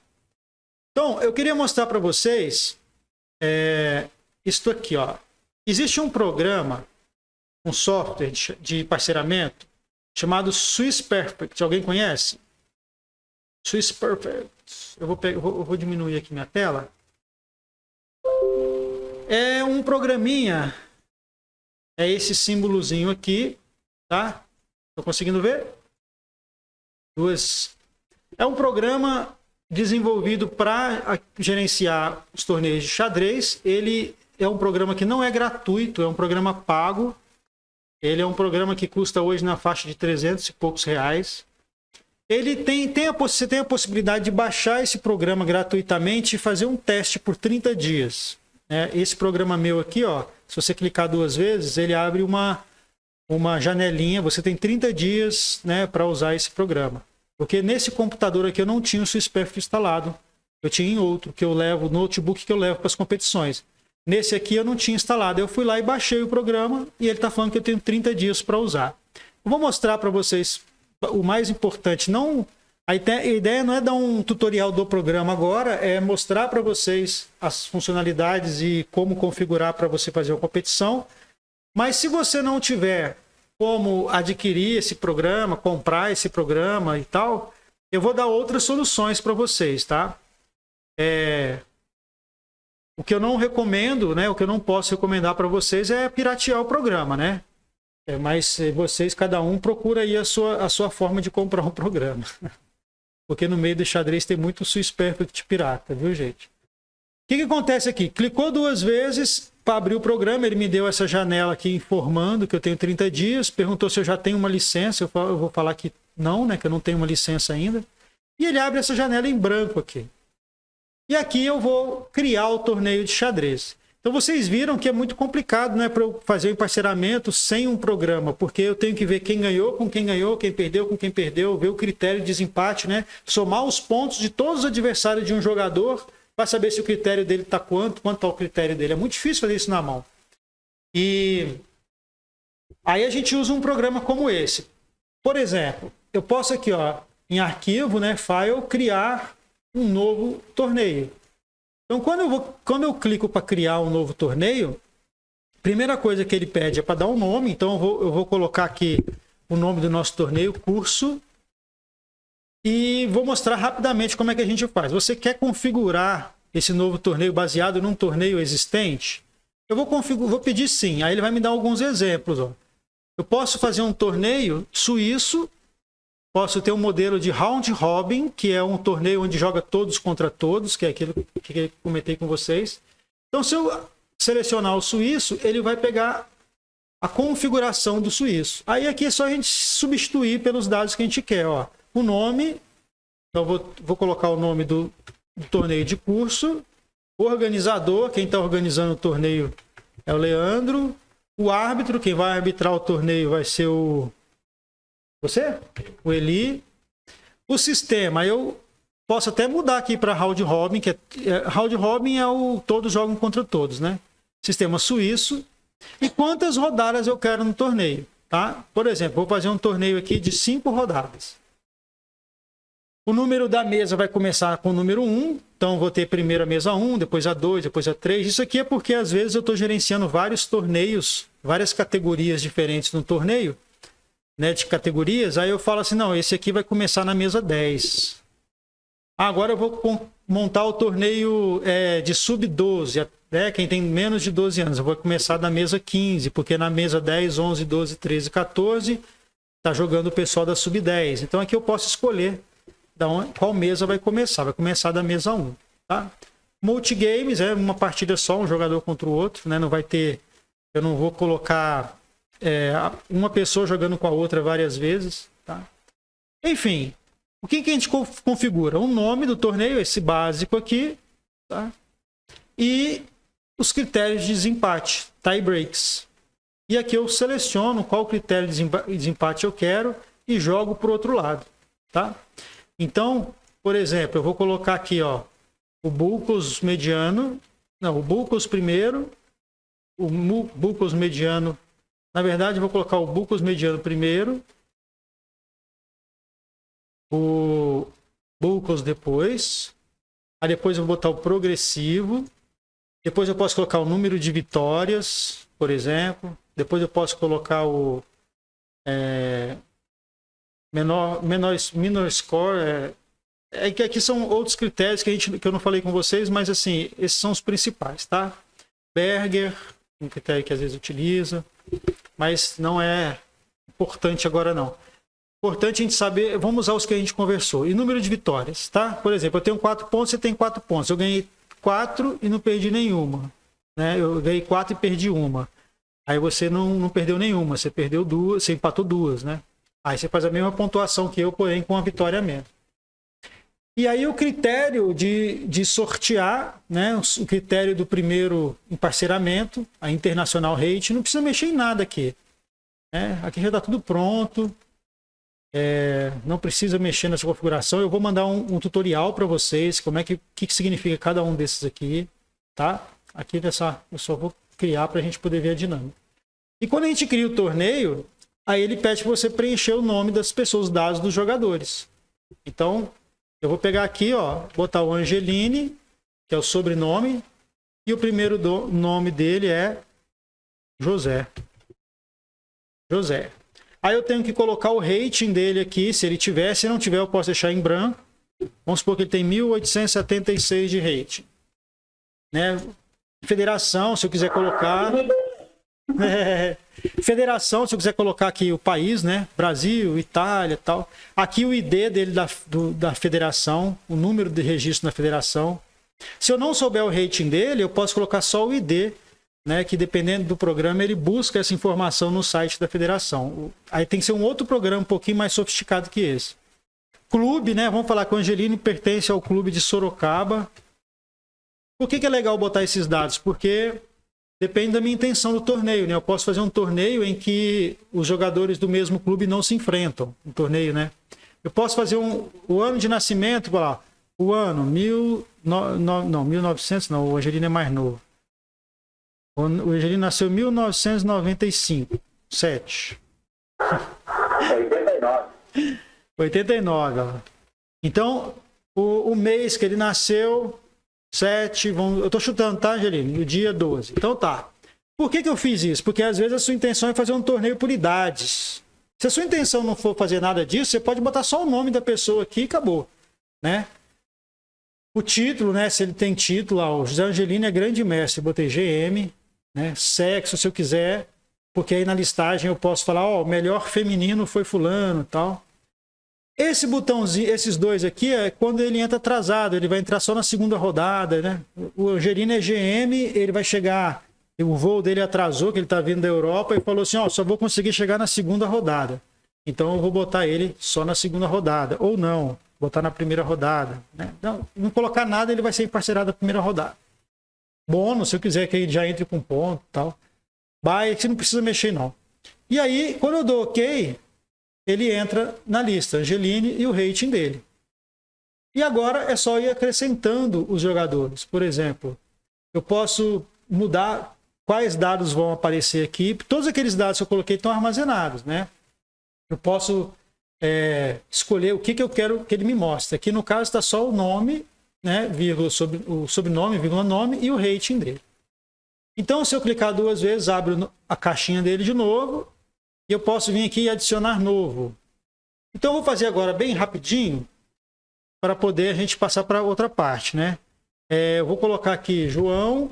Então, eu queria mostrar para vocês isto aqui. Existe um programa, um software de parceiramento chamado Swiss Perfect. Alguém conhece? Swiss Perfect. Eu vou diminuir aqui minha tela. É um programinha. É esse símbolozinho aqui, tá? Tô conseguindo ver? É um programa desenvolvido para gerenciar os torneios de xadrez. Ele é um programa que não é gratuito, é um programa pago. Ele é um programa que custa hoje na faixa de 300 e poucos reais. Ele você tem a possibilidade de baixar esse programa gratuitamente e fazer um teste por 30 dias. Esse programa meu aqui, se você clicar 2 vezes, ele abre uma janelinha. Você tem 30 dias, né, para usar esse programa. Porque nesse computador aqui eu não tinha o Swiss Perfect instalado. Eu tinha em outro, notebook que eu levo para as competições. Nesse aqui eu não tinha instalado. Eu fui lá e baixei o programa e ele está falando que eu tenho 30 dias para usar. Eu vou mostrar para vocês o mais importante, não A ideia não é dar um tutorial do programa agora, é mostrar para vocês as funcionalidades e como configurar para você fazer a competição. Mas se você não tiver como adquirir esse programa, comprar esse programa e tal, eu vou dar outras soluções para vocês, tá? O que eu não recomendo, né? O que eu não posso recomendar para vocês é piratear o programa, né? Mas vocês, cada um, procura aí a sua forma de comprar um programa. Porque no meio do xadrez tem muito Swiss Perfect pirata, viu, gente? O que acontece aqui? Clicou 2 vezes para abrir o programa, ele me deu essa janela aqui informando que eu tenho 30 dias, perguntou se eu já tenho uma licença, eu vou falar que não, né, que eu não tenho uma licença ainda. E ele abre essa janela em branco aqui. E aqui eu vou criar o torneio de xadrez. Então vocês viram que é muito complicado, né, para eu fazer o emparceramento sem um programa, porque eu tenho que ver quem ganhou, quem perdeu com quem perdeu, ver o critério de desempate, né, somar os pontos de todos os adversários de um jogador para saber se o critério dele está quanto está o critério dele. É muito difícil fazer isso na mão. E aí a gente usa um programa como esse. Por exemplo, eu posso aqui, ó, em arquivo, né, file, criar um novo torneio. Então, quando eu clico para criar um novo torneio, a primeira coisa que ele pede é para dar um nome. Então, eu vou colocar aqui o nome do nosso torneio, curso. E vou mostrar rapidamente como é que a gente faz. Você quer configurar esse novo torneio baseado num torneio existente? Eu vou pedir sim. Aí ele vai me dar alguns exemplos. Ó. Eu posso fazer um torneio suíço. Posso ter um modelo de round robin, que é um torneio onde joga todos contra todos, que é aquilo que eu comentei com vocês. Então, se eu selecionar o suíço, ele vai pegar a configuração do suíço. Aí aqui é só a gente substituir pelos dados que a gente quer. Ó. O nome, então vou colocar o nome do torneio de curso. O organizador, quem está organizando o torneio é o Leandro. O árbitro, quem vai arbitrar o torneio vai ser você? O Eli. O sistema, eu posso até mudar aqui para round robin, que round robin é o todos jogam contra todos, né? Sistema suíço. E quantas rodadas eu quero no torneio, tá? Por exemplo, vou fazer um torneio aqui de 5 rodadas. O número da mesa vai começar com o número 1, então vou ter primeiro a mesa 1, depois a 2, depois a 3. Isso aqui é porque às vezes eu estou gerenciando vários torneios, várias categorias diferentes no torneio, né, de categorias, aí eu falo assim, não, esse aqui vai começar na mesa 10. Agora eu vou montar o torneio de sub-12, né, quem tem menos de 12 anos, eu vou começar da mesa 15, porque na mesa 10, 11, 12, 13, 14, está jogando o pessoal da sub-10. Então aqui eu posso escolher qual mesa vai começar da mesa 1. Tá? Multigames é uma partida só, um jogador contra o outro, né, não vai ter, eu não vou colocar uma pessoa jogando com a outra várias vezes, tá? Enfim, o que a gente configura? O nome do torneio, esse básico aqui, tá? E os critérios de desempate, tie breaks. E aqui eu seleciono qual critério de desempate eu quero e jogo para o outro lado, tá? Então, por exemplo, eu vou colocar aqui, ó, o Bucos mediano, não, o Bucos primeiro, o Bucos mediano. Na verdade, eu vou colocar o Bucos mediano primeiro, o Bucos depois, aí depois eu vou botar o progressivo, depois eu posso colocar o número de vitórias, por exemplo, depois eu posso colocar o menor score, que aqui são outros critérios que eu não falei com vocês, mas assim, esses são os principais, tá? Berger, um critério que às vezes utiliza, mas não é importante agora não. Importante a gente saber, vamos usar os que a gente conversou. E número de vitórias, tá? Por exemplo, eu tenho 4 pontos, você tem 4 pontos. Eu ganhei 4 e não perdi nenhuma, né? Eu ganhei 4 e perdi uma. Aí você não perdeu nenhuma, você perdeu 2, você empatou 2, né? Aí você faz a mesma pontuação que eu, porém com uma vitória a menos. E aí o critério de sortear, né, o critério do primeiro emparceramento, a International Rate, não precisa mexer em nada aqui. Né? Aqui já está tudo pronto, não precisa mexer nessa configuração. Eu vou mandar um tutorial para vocês, como que significa cada um desses aqui. Tá? Aqui eu só vou criar para a gente poder ver a dinâmica. E quando a gente cria o torneio, aí ele pede para você preencher o nome das pessoas, os dados dos jogadores. Então, eu vou pegar aqui, ó, botar o Angeline, que é o sobrenome, e o primeiro nome dele é José. José. Aí eu tenho que colocar o rating dele aqui, se ele tiver. Se não tiver, eu posso deixar em branco. Vamos supor que ele tem 1876 de rating. Né? Federação, se eu quiser colocar... Federação, se eu quiser colocar aqui o país, né? Brasil, Itália e tal. Aqui o ID dele da federação, o número de registro na federação. Se eu não souber o rating dele, eu posso colocar só o ID, né? Que dependendo do programa, ele busca essa informação no site da federação. Aí tem que ser um outro programa um pouquinho mais sofisticado que esse. Clube, né? Vamos falar que o Angeline pertence ao clube de Sorocaba. Por que é legal botar esses dados? Porque depende da minha intenção do torneio, né? Eu posso fazer um torneio em que os jogadores do mesmo clube não se enfrentam. Um torneio, né? Eu posso fazer o ano de nascimento, vou lá, o ano 1900, não, o Angelino é mais novo. O Angelino nasceu em 1995, 7. 89. 89, ó. Então, o mês que ele nasceu, 7, eu tô chutando, tá, Angelino? E o dia 12. Então tá. Por que eu fiz isso? Porque às vezes a sua intenção é fazer um torneio por idades. Se a sua intenção não for fazer nada disso, você pode botar só o nome da pessoa aqui e acabou, né? O título, né? Se ele tem título, ó, o José Angelino é grande mestre, eu botei GM, né? Sexo, se eu quiser, porque aí na listagem eu posso falar, ó, o melhor feminino foi fulano, tal. Esse botãozinho, esses dois aqui é quando ele entra atrasado, ele vai entrar só na segunda rodada, né? O Angelino é GM, ele vai chegar, o voo dele atrasou, que ele tá vindo da Europa, e falou assim, ó, só vou conseguir chegar na segunda rodada. Então eu vou botar ele só na segunda rodada, ou não, botar na primeira rodada, né? Não colocar nada, ele vai ser parceirado na primeira rodada. Bônus, se eu quiser que ele já entre com ponto e tal. Buy, você não precisa mexer não. E aí, quando eu dou OK, ele entra na lista, Angeline e o rating dele. E agora é só ir acrescentando os jogadores. Por exemplo, eu posso mudar quais dados vão aparecer aqui. Todos aqueles dados que eu coloquei estão armazenados, né? Eu posso escolher o que eu quero que ele me mostre. Aqui no caso está só o nome, né? Vírgula, o sobrenome, vírgula, nome e o rating dele. Então, se eu clicar 2 vezes, abre a caixinha dele de novo. E eu posso vir aqui e adicionar novo. Então, eu vou fazer agora bem rapidinho para poder a gente passar para outra parte, né? Eu vou colocar aqui João.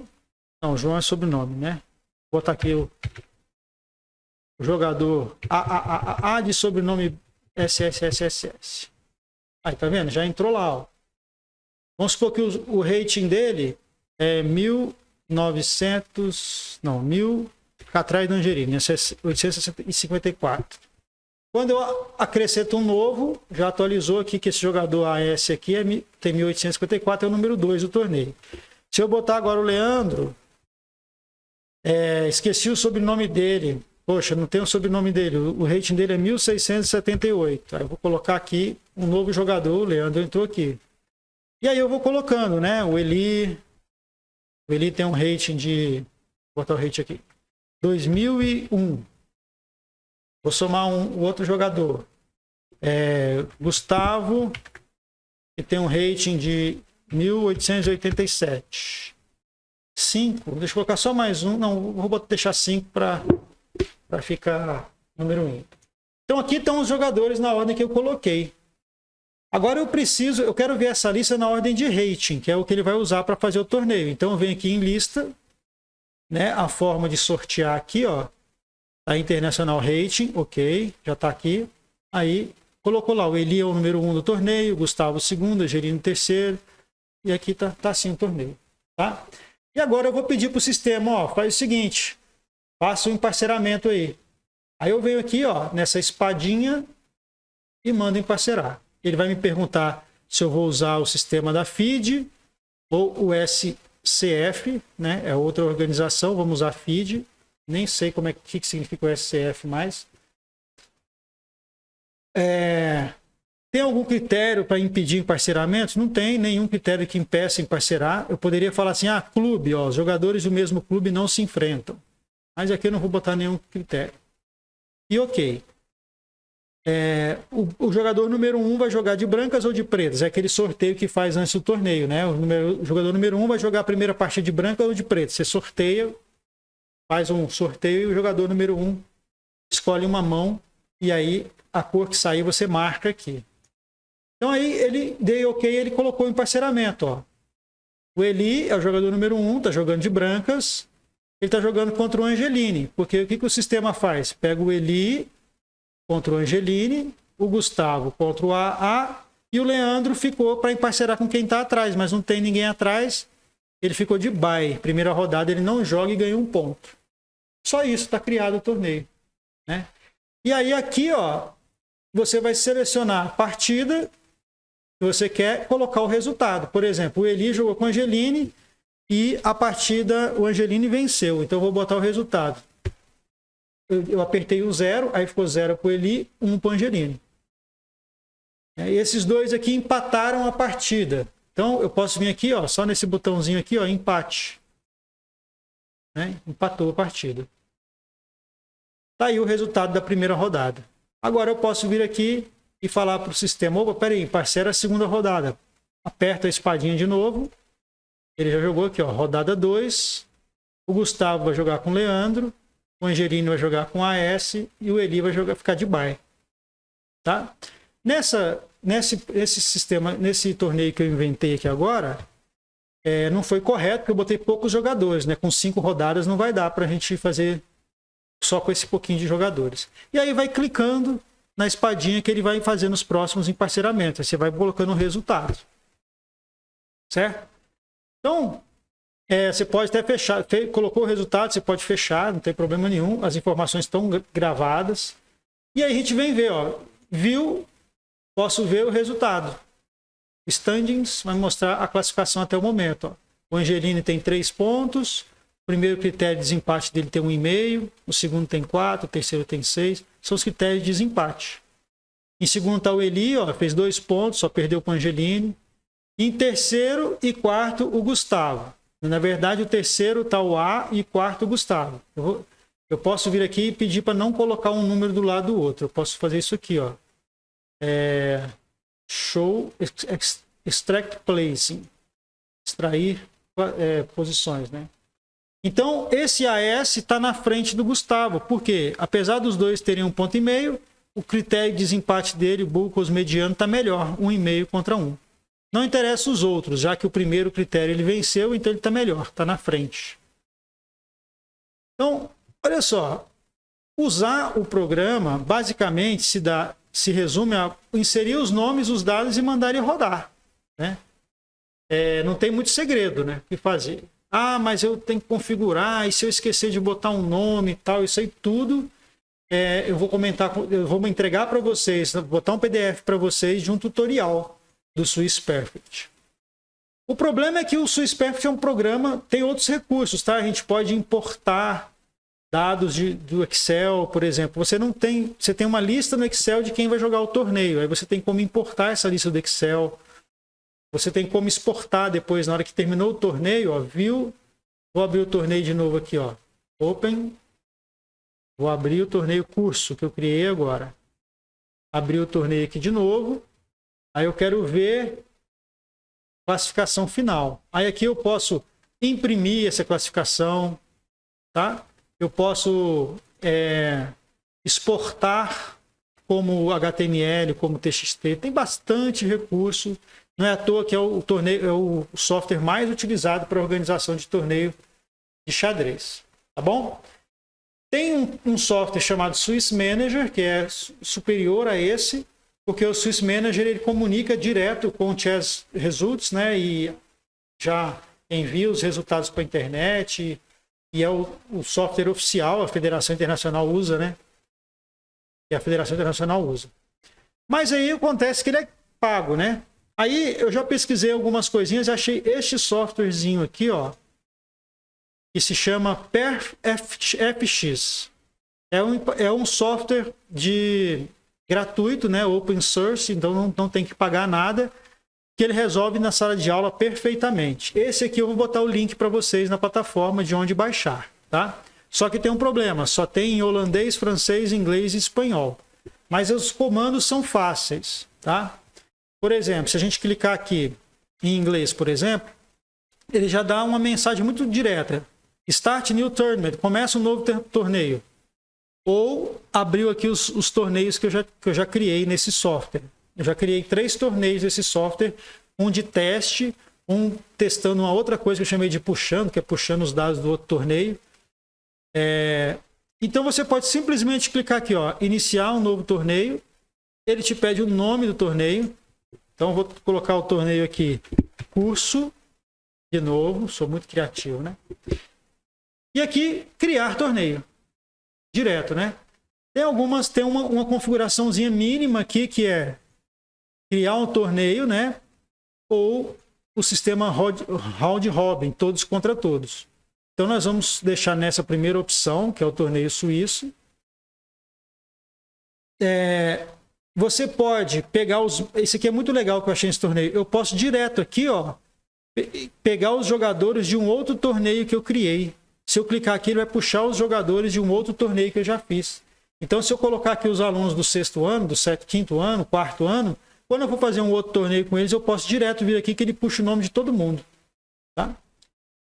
Não, João é sobrenome, né? Vou botar aqui o jogador A de sobrenome SSSSS. Aí, tá vendo? Já entrou lá, ó. Vamos supor que o rating dele é 1900... Não, 1000... atrás do Angelino, 854. Quando eu acrescento um novo, já atualizou aqui que esse jogador AS aqui tem 1854, é o número 2 do torneio. Se eu botar agora o Leandro, esqueci o sobrenome dele. Poxa, não tem o sobrenome dele. O rating dele é 1678. Aí eu vou colocar aqui um novo jogador, o Leandro entrou aqui. E aí eu vou colocando, né? O Eli tem um rating de... Vou botar o rating aqui. 2001. Vou somar um outro jogador. Gustavo, que tem um rating de 1887. 5. Deixa eu colocar só mais um. Não, vou deixar 5 para ficar número 1. Então aqui estão os jogadores na ordem que eu coloquei. Agora eu quero ver essa lista na ordem de rating, que é o que ele vai usar para fazer o torneio. Então eu venho aqui em lista, né? A forma de sortear aqui, ó, a International Rating, ok, já está aqui. Aí colocou lá, o Eli é o número 1 do torneio, Gustavo o segundo, Angelino o terceiro, e aqui tá assim o torneio, tá? E agora eu vou pedir para o sistema, ó, faz o seguinte, faça um emparceramento aí. Aí eu venho aqui, ó, nessa espadinha e mando emparcerar. Ele vai me perguntar se eu vou usar o sistema da FIDE ou o SCF, né? É outra organização, vamos usar FIDE. Nem sei como que significa o SCF mais. Tem algum critério para impedir emparceramentos? Não tem nenhum critério que impeça emparcerar. Eu poderia falar assim, clube, ó, os jogadores do mesmo clube não se enfrentam. Mas aqui eu não vou botar nenhum critério. E ok. o jogador número 1 vai jogar de brancas ou de pretas. É aquele sorteio que faz antes do torneio, né? O jogador número 1 vai jogar a primeira partida de branca ou de preta. Você sorteia, faz um sorteio e o jogador número 1 escolhe uma mão e aí a cor que sair você marca aqui. Então aí ele deu ok, ele colocou em parceiramento, ó. O Eli é o jogador número 1, tá jogando de brancas. Ele tá jogando contra o Angeline, porque o que o sistema faz? Pega o Eli contra o Angeline, o Gustavo contra o AA e o Leandro ficou para emparcerar com quem está atrás, mas não tem ninguém atrás. Ele ficou de bye. Primeira rodada ele não joga e ganha 1 ponto. Só isso, está criado o torneio, né? E aí aqui, ó, você vai selecionar a partida que você quer colocar o resultado. Por exemplo, o Eli jogou com o Angeline e a partida o Angeline venceu. Então eu vou botar o resultado. Eu apertei o 0, aí ficou 0 para o Eli, 1 para o Angeline. E esses dois aqui empataram a partida. Então eu posso vir aqui, ó, só nesse botãozinho aqui, ó, empate. Né? Empatou a partida. Tá aí o resultado da primeira rodada. Agora eu posso vir aqui e falar para o sistema, opa, peraí, parceira a segunda rodada. Aperta a espadinha de novo. Ele já jogou aqui, ó, rodada 2. O Gustavo vai jogar com o Leandro. O Angelino vai jogar com a AS e o Eli vai ficar de bye. Tá? Nesse sistema, nesse torneio que eu inventei aqui agora, não foi correto, porque eu botei poucos jogadores, né? Com 5 rodadas não vai dar para a gente fazer só com esse pouquinho de jogadores. E aí vai clicando na espadinha que ele vai fazer nos próximos emparceiramentos. Aí você vai colocando o resultado. Certo? Então, você pode até fechar. Colocou o resultado, você pode fechar, não tem problema nenhum. As informações estão gravadas. E aí a gente vem ver, ó. Viu, posso ver o resultado. Standings vai mostrar a classificação até o momento. Ó. O Angeline tem 3 pontos. O primeiro critério de desempate dele tem 1,5. O segundo tem 4. O terceiro tem 6. São os critérios de desempate. Em segundo está o Eli, ó, fez 2 pontos, só perdeu para o Angeline. Em terceiro e quarto, o Gustavo. Na verdade, o terceiro está o A e quarto o Gustavo. Eu posso vir aqui e pedir para não colocar um número do lado do outro. Eu posso fazer isso aqui, ó. Show extract placing. Extrair posições, né? Então, esse AS está na frente do Gustavo. Por quê? Apesar dos dois terem 1,5 ponto, o critério de desempate dele, o Bulcos mediano, está melhor. 1,5 contra 1. Não interessa os outros, já que o primeiro critério ele venceu, então ele está melhor, está na frente. Então, olha só. Usar o programa, basicamente, se resume a inserir os nomes, os dados e mandar ele rodar. Né? Não tem muito segredo, né? O que fazer? Ah, mas eu tenho que configurar, e se eu esquecer de botar um nome e tal, isso aí tudo, eu vou entregar para vocês, botar um PDF para vocês de um tutorial do Swiss Perfect. O problema é que o Swiss Perfect é um programa, tem outros recursos, tá? A gente pode importar dados do Excel, por exemplo. Você tem uma lista no Excel de quem vai jogar o torneio, aí você tem como importar essa lista do Excel. Você tem como exportar depois, na hora que terminou o torneio, ó, viu? Vou abrir o torneio de novo aqui, ó. Open. Vou abrir o torneio curso que eu criei agora. Abri o torneio aqui de novo. Aí eu quero ver classificação final. Aí aqui eu posso imprimir essa classificação, tá? Eu posso exportar como HTML, como TXT. Tem bastante recurso. Não é à toa que é o software mais utilizado para organização de torneio de xadrez. Tá bom? Tem um software chamado Swiss Manager, que é superior a esse, porque o Swiss Manager ele comunica direto com o Chess Results, né? E já envia os resultados para a internet. E é o software oficial, a Federação Internacional usa, né? E a Federação Internacional usa. Mas aí acontece que ele é pago, né? Aí eu já pesquisei algumas coisinhas e achei este softwarezinho aqui, ó, que se chama PerfFX. É um software gratuito, né, open source, então não tem que pagar nada, que ele resolve na sala de aula perfeitamente. Esse aqui eu vou botar o link para vocês na plataforma de onde baixar, tá? Só que tem um problema, só tem em holandês, francês, inglês e espanhol. mas os comandos são fáceis, tá? Por exemplo, se a gente clicar aqui em inglês, por exemplo, ele já dá uma mensagem muito direta. Start new tournament, começa um novo torneio. Ou abriu aqui os torneios que eu já criei nesse software. Eu já criei 3 torneios nesse software, um de teste, um testando uma outra coisa que eu chamei de puxando, que é puxando os dados do outro torneio. Então você pode simplesmente clicar aqui, ó, iniciar um novo torneio. Ele te pede o nome do torneio. Então eu vou colocar o torneio aqui, curso, de novo, sou muito criativo, né? E aqui, criar torneio. Direto, né? Tem uma configuraçãozinha mínima aqui, que é criar um torneio, né? Ou o sistema round robin, todos contra todos. Então nós vamos deixar nessa primeira opção, que é o torneio suíço. Você pode pegar esse aqui é muito legal que eu achei nesse torneio. Eu posso direto aqui, ó, pegar os jogadores de um outro torneio que eu criei. Se eu clicar aqui, ele vai puxar os jogadores de um outro torneio que eu já fiz. Então, se eu colocar aqui os alunos do 6º ano, do 5º ano, 4º ano, quando eu for fazer um outro torneio com eles, eu posso direto vir aqui que ele puxa o nome de todo mundo. Tá?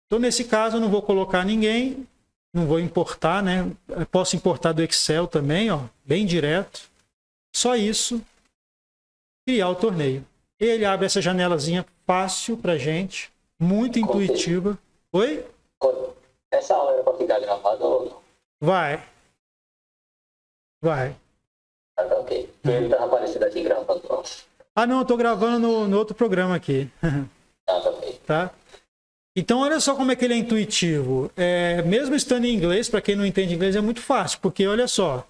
Então, nesse caso, eu não vou colocar ninguém, não vou importar, né? Eu posso importar do Excel também, ó, bem direto. Só isso, criar o torneio. Ele abre essa janelazinha fácil pra gente, muito intuitiva. Oi? Essa aula era para ficar gravada ou não? Vai. Ah, tá, ok. Ele tá aparecendo aqui gravando. Ah, não, eu tô gravando no outro programa aqui. Ah, tá, ok. Tá? Então, olha só como é que ele é intuitivo. Mesmo estando em inglês, para quem não entende inglês, é muito fácil, porque olha só.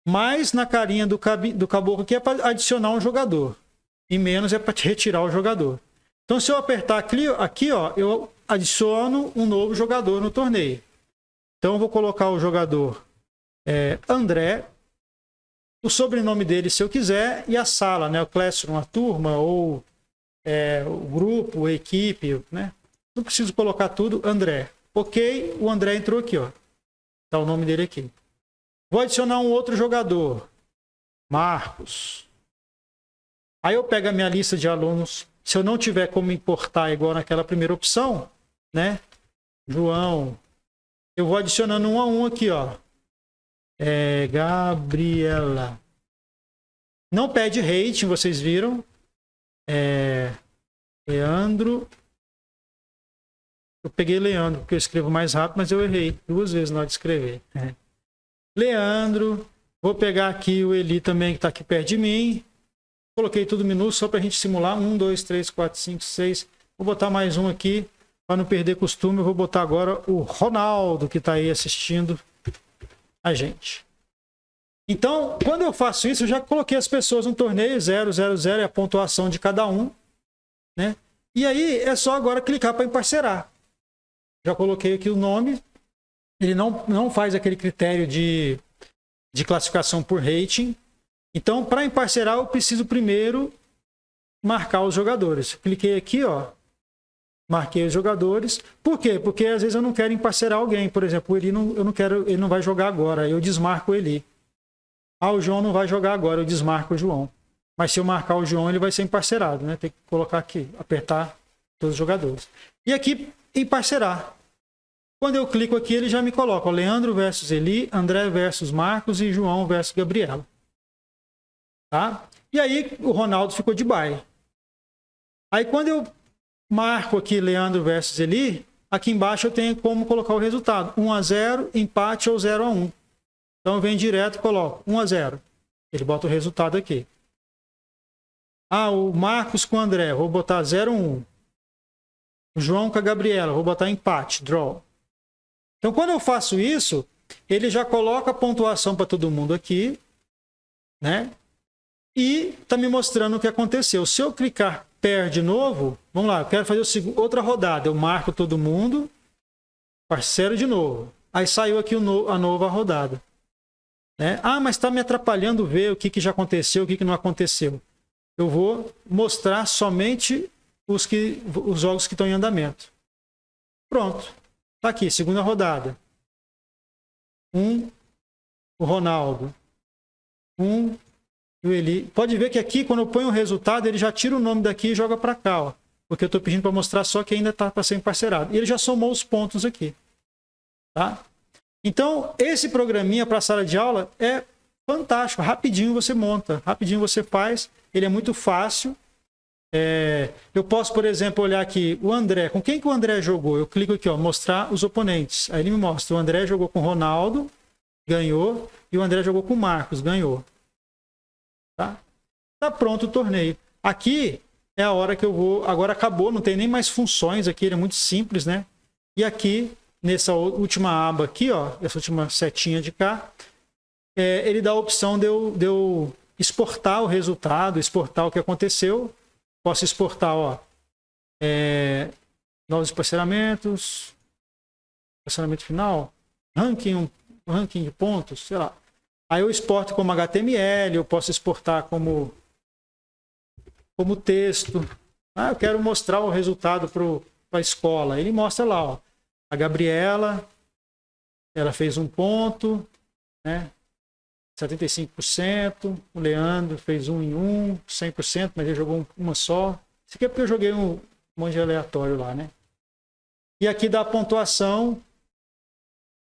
Mais na carinha do caboclo aqui é para adicionar um jogador. E menos é para retirar o jogador. Então, se eu apertar aqui, ó, eu adiciono um novo jogador no torneio. Então, eu vou colocar o jogador André, o sobrenome dele, se eu quiser, e a sala, né, o classroom, a turma, ou o grupo, a equipe, né? Não preciso colocar tudo, André. Ok, o André entrou aqui, ó. Tá o nome dele aqui. Vou adicionar um outro jogador, Marcos. Aí eu pego a minha lista de alunos. Se eu não tiver como importar igual naquela primeira opção, né? João. Eu vou adicionando um a um aqui, ó. Gabriela. Não pede rating, vocês viram. Leandro. Eu peguei Leandro, porque eu escrevo mais rápido, mas eu errei 2 vezes na hora de escrever. Leandro. Vou pegar aqui o Eli também, que está aqui perto de mim. Coloquei tudo minúsculo só para a gente simular. 1, 2, 3, 4, 5, 6. Vou botar mais um aqui. Para não perder costume, eu vou botar agora o Ronaldo, que está aí assistindo a gente. Então, quando eu faço isso, eu já coloquei as pessoas no torneio. 0, 0, 0 é a pontuação de cada um. Né? E aí, é só agora clicar para emparcerar. Já coloquei aqui o nome. Ele não faz aquele critério de classificação por rating. Então, para emparcerar, eu preciso primeiro marcar os jogadores. Cliquei aqui, ó. Marquei os jogadores. Por quê? Porque às vezes eu não quero emparcerar alguém. Por exemplo, o Eli ele não vai jogar agora. Eu desmarco o Eli. O João não vai jogar agora. Eu desmarco o João. Mas se eu marcar o João, ele vai ser emparcerado, né? Tem que colocar aqui, apertar todos os jogadores. E aqui, emparcerar. Quando eu clico aqui, ele já me coloca Leandro versus Eli, André versus Marcos e João versus Gabriela. Tá? E aí o Ronaldo ficou de bye. Aí quando eu marco aqui Leandro versus Eli, aqui embaixo eu tenho como colocar o resultado. 1-0, empate ou 0-1. Então eu venho direto e coloco 1-0. Ele bota o resultado aqui. O Marcos com o André, vou botar 0-1. O João com a Gabriela, vou botar empate, draw. Então quando eu faço isso, ele já coloca a pontuação para todo mundo aqui, né? E está me mostrando o que aconteceu. Se eu clicar pair de novo, vamos lá, eu quero fazer outra rodada. Eu marco todo mundo, parceiro de novo. Aí saiu aqui a nova rodada. Né? Mas está me atrapalhando ver o que já aconteceu, o que não aconteceu. Eu vou mostrar somente os jogos que estão em andamento. Pronto. Está aqui, segunda rodada. O Ronaldo. O Eli. Pode ver que aqui, quando eu ponho o resultado, ele já tira o nome daqui e joga para cá, ó. Porque eu estou pedindo para mostrar só que ainda está para ser emparcerado. E ele já somou os pontos aqui. Tá? Então, esse programinha para a sala de aula é fantástico. Rapidinho você monta, rapidinho você faz. Ele é muito fácil. Eu posso, por exemplo, olhar aqui o André. Com quem que o André jogou? Eu clico aqui, ó, mostrar os oponentes. Aí ele me mostra. O André jogou com o Ronaldo, ganhou. E o André jogou com o Marcos, ganhou. Tá pronto o torneio. Aqui é a hora que eu vou... Agora acabou, não tem nem mais funções aqui. Ele é muito simples, né? E aqui, nessa última aba aqui, ó, essa última setinha de cá, ele dá a opção de eu exportar o resultado, exportar o que aconteceu. Posso exportar, ó, novos parcelamentos, parcelamento final, ranking de pontos, sei lá. Aí eu exporto como HTML, eu posso exportar como texto. Eu quero mostrar o resultado para a escola. Ele mostra lá, ó, a Gabriela, ela fez 1 ponto, né? 75%, o Leandro fez 1 em 1, 100%, mas ele jogou uma só. Isso aqui é porque eu joguei um monte de aleatório lá, né? E aqui dá a pontuação,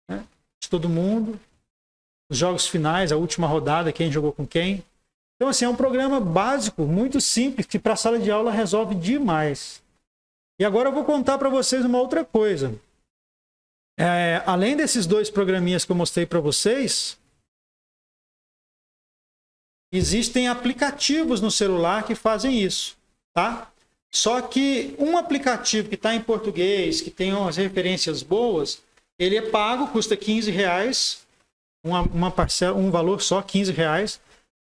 né, de todo mundo, os jogos finais, a última rodada, quem jogou com quem. Então, assim, é um programa básico, muito simples, que para a sala de aula resolve demais. E agora eu vou contar para vocês uma outra coisa. Além desses 2 programinhas que eu mostrei para vocês, existem aplicativos no celular que fazem isso, tá? Só que um aplicativo que está em português, que tem umas referências boas, ele é pago, custa R$15, uma parcela, um valor só, R$15,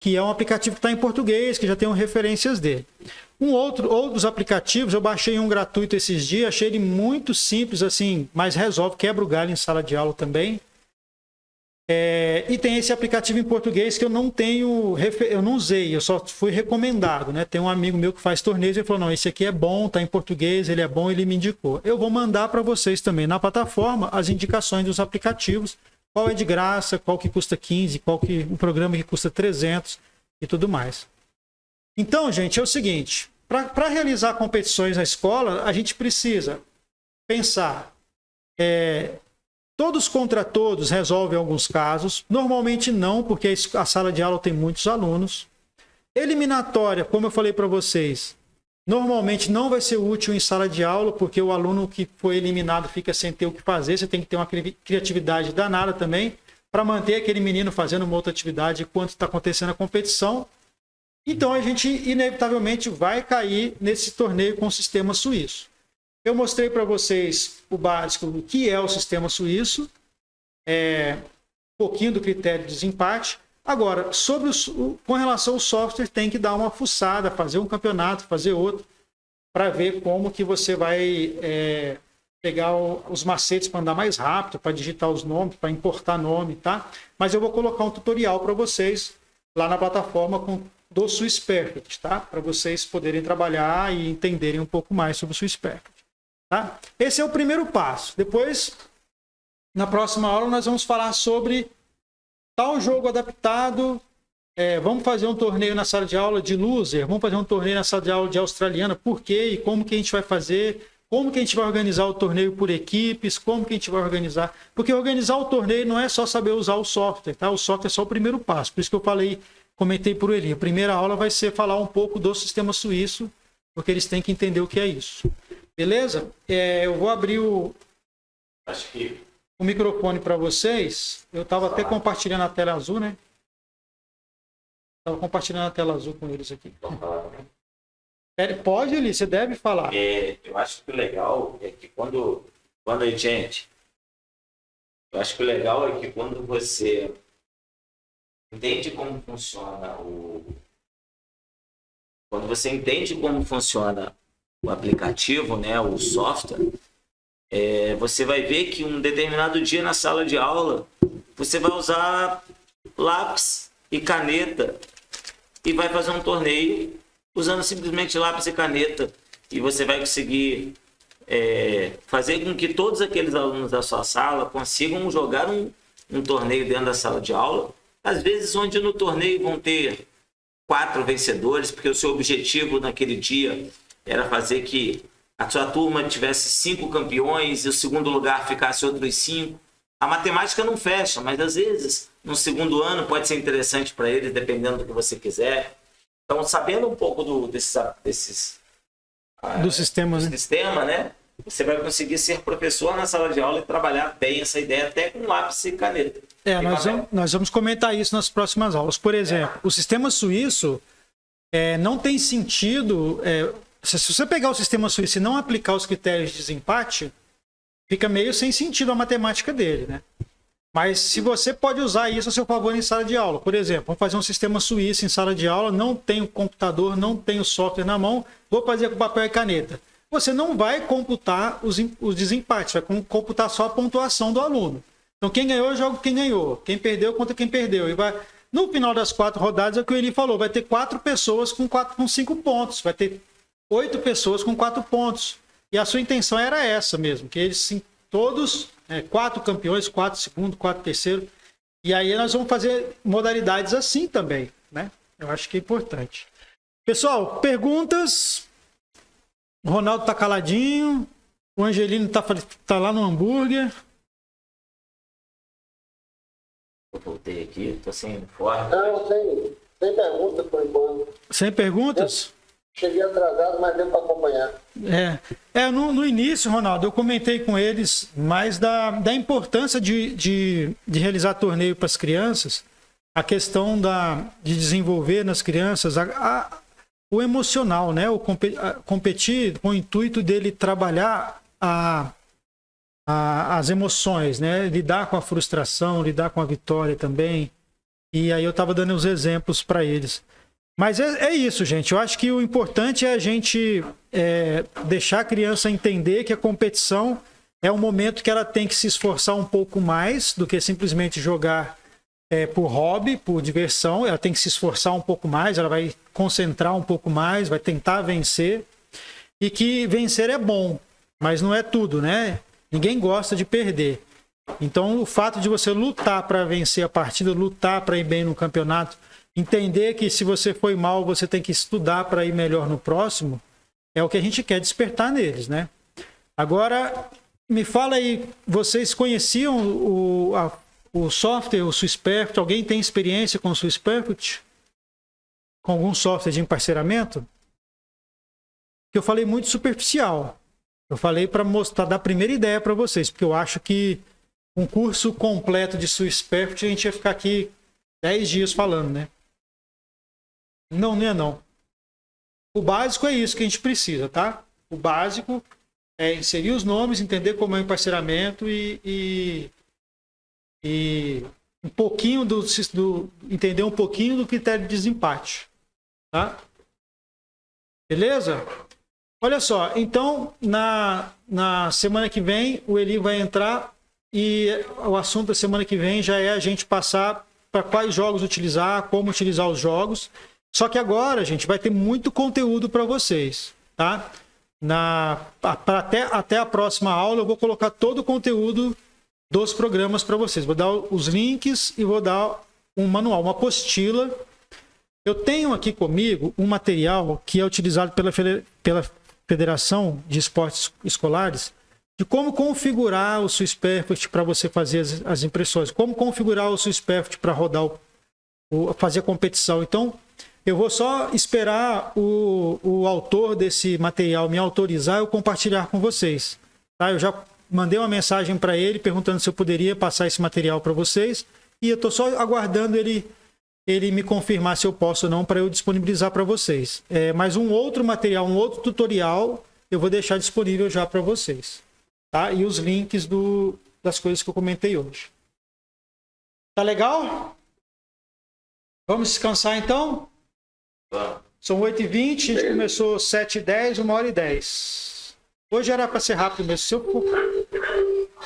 que é um aplicativo que está em português, que já tem referências dele. Outros aplicativos, eu baixei um gratuito esses dias, achei ele muito simples, assim, mas resolve, quebra o galho em sala de aula também. E tem esse aplicativo em português que eu não usei, eu só fui recomendado, né? Tem um amigo meu que faz torneios e ele falou, não, esse aqui é bom, tá em português, ele é bom, ele me indicou. Eu vou mandar para vocês também na plataforma as indicações dos aplicativos, qual é de graça, qual que custa 15, um programa que custa 300 e tudo mais. Então, gente, é o seguinte, para realizar competições na escola, a gente precisa pensar... Todos contra todos resolve alguns casos. Normalmente não, porque a sala de aula tem muitos alunos. Eliminatória, como eu falei para vocês, normalmente não vai ser útil em sala de aula, porque o aluno que foi eliminado fica sem ter o que fazer. Você tem que ter uma criatividade danada também para manter aquele menino fazendo uma outra atividade enquanto está acontecendo a competição. Então a gente inevitavelmente vai cair nesse torneio com o sistema suíço. Eu mostrei para vocês o básico do que é o sistema suíço, um pouquinho do critério de desempate. Agora, com relação ao software, tem que dar uma fuçada, fazer um campeonato, fazer outro, para ver como que você vai pegar os macetes para andar mais rápido, para digitar os nomes, para importar nome, tá? Mas eu vou colocar um tutorial para vocês lá na plataforma do Swiss Perfect, tá? Para vocês poderem trabalhar e entenderem um pouco mais sobre o Swiss Perfect. Tá? Esse é o primeiro passo. Depois, na próxima aula, nós vamos falar sobre tal jogo adaptado. Vamos fazer um torneio na sala de aula de loser. Vamos fazer um torneio na sala de aula de australiana. Por quê? E como que a gente vai fazer? Como que a gente vai organizar o torneio por equipes? Como que a gente vai organizar? Porque organizar o torneio não é só saber usar o software. Tá? O software é só o primeiro passo. Por isso que eu comentei por ele. A primeira aula vai ser falar um pouco do sistema suíço, porque eles têm que entender o que é isso. Beleza? Eu vou abrir o microfone para vocês. Eu estava até compartilhando a tela azul, né? Estava compartilhando a tela azul com eles aqui. Pode, Eli, você deve falar. Eu acho que o legal é que quando a gente... Eu acho que o legal é que quando você entende como funciona Quando você entende como funciona o aplicativo, né, o software, você vai ver que um determinado dia na sala de aula você vai usar lápis e caneta e vai fazer um torneio usando simplesmente lápis e caneta, e você vai conseguir fazer com que todos aqueles alunos da sua sala consigam jogar um torneio dentro da sala de aula, às vezes onde no torneio vão ter 4 vencedores, porque o seu objetivo naquele dia era fazer que a sua turma tivesse 5 campeões e o segundo lugar ficasse outros 5. A matemática não fecha, mas às vezes no segundo ano pode ser interessante para eles, dependendo do que você quiser. Então, sabendo um pouco do sistema, né? Você vai conseguir ser professor na sala de aula e trabalhar bem essa ideia até com lápis e caneta. Nós vamos comentar isso nas próximas aulas. Por exemplo, o sistema suíço não tem sentido... se você pegar o sistema suíço e não aplicar os critérios de desempate, fica meio sem sentido a matemática dele, né? Mas se você pode usar isso a seu favor em sala de aula. Por exemplo, vamos fazer um sistema suíço em sala de aula, não tenho computador, não tenho software na mão, vou fazer com papel e caneta. Você não vai computar os desempates, vai computar só a pontuação do aluno. Então quem ganhou, joga quem ganhou. Quem perdeu, conta quem perdeu. E vai... No final das 4 rodadas, é o que o Eli falou, vai ter 4 pessoas com 5 pontos, vai ter 8 pessoas com 4 pontos. E a sua intenção era essa mesmo, que eles todos, 4 campeões, 4 segundo, 4 terceiro. E aí nós vamos fazer modalidades assim também, né? Eu acho que é importante. Pessoal, perguntas? O Ronaldo tá caladinho, o Angelino tá lá no hambúrguer. Eu voltei aqui, tô sem forma. Não, sem perguntas por enquanto. Sem perguntas? Cheguei atrasado, mas deu para acompanhar. No início, Ronaldo, eu comentei com eles mais da importância de realizar torneio para as crianças, a questão de desenvolver nas crianças o emocional, né? Competir com o intuito dele trabalhar as emoções, né? Lidar com a frustração, lidar com a vitória também. E aí eu estava dando os exemplos para eles. Mas é isso, gente. Eu acho que o importante é a gente deixar a criança entender que a competição é um momento que ela tem que se esforçar um pouco mais do que simplesmente jogar por hobby, por diversão. Ela tem que se esforçar um pouco mais, ela vai concentrar um pouco mais, vai tentar vencer. E que vencer é bom, mas não é tudo, né? Ninguém gosta de perder. Então, o fato de você lutar para vencer a partida, lutar para ir bem no campeonato, entender que se você foi mal, você tem que estudar para ir melhor no próximo, é o que a gente quer despertar neles, né? Agora, me fala aí, vocês conheciam o software, o Swiss Perfect? Alguém tem experiência com o Swiss Perfect? Com algum software de emparceiramento? Que eu falei muito superficial. Eu falei para mostrar, dar a primeira ideia para vocês, porque eu acho que um curso completo de Swiss Perfect a gente ia ficar aqui 10 dias falando, né? Não é não. O básico é isso que a gente precisa, tá? O básico é inserir os nomes, entender como é o emparceiramento e um pouquinho entender um pouquinho do critério de desempate, tá? Beleza? Olha só, então na semana que vem o Eli vai entrar e o assunto da semana que vem já é a gente passar para quais jogos utilizar, como utilizar os jogos. Só que agora, gente, vai ter muito conteúdo para vocês, tá? Até a próxima aula eu vou colocar todo o conteúdo dos programas para vocês. Vou dar os links e vou dar um manual, uma apostila. Eu tenho aqui comigo um material que é utilizado pela Federação de Esportes Escolares de como configurar o Swiss Perfect para você fazer as impressões, como configurar o Swiss Perfect para rodar fazer a competição. Então, eu vou só esperar o autor desse material me autorizar eu compartilhar com vocês. Tá? Eu já mandei uma mensagem para ele perguntando se eu poderia passar esse material para vocês e eu estou só aguardando ele me confirmar se eu posso ou não para eu disponibilizar para vocês. Mas um outro material, um outro tutorial eu vou deixar disponível já para vocês. Tá? E os links das coisas que eu comentei hoje. Tá legal? Vamos descansar então? São 8h20, a gente começou 7h10, 1h10. Hoje era para ser rápido mesmo.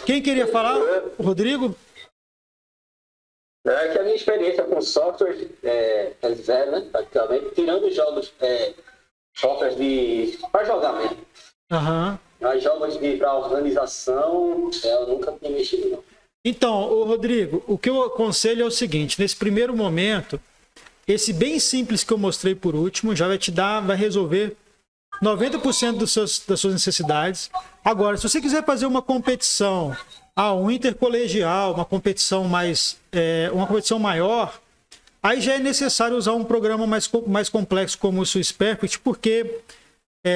Quem queria falar? O Rodrigo? É que a minha experiência com software é zero, né? Praticamente, tirando jogos, softwares para jogar mesmo. Aham. Mas jogos para organização, eu nunca tinha mexido, não. Então, Rodrigo, o que eu aconselho é o seguinte: nesse primeiro momento, esse bem simples que eu mostrei por último já vai resolver 90% das suas necessidades. Agora, se você quiser fazer uma competição, um intercolegial, uma competição maior, aí já é necessário usar um programa mais complexo como o Swiss Perfect, porque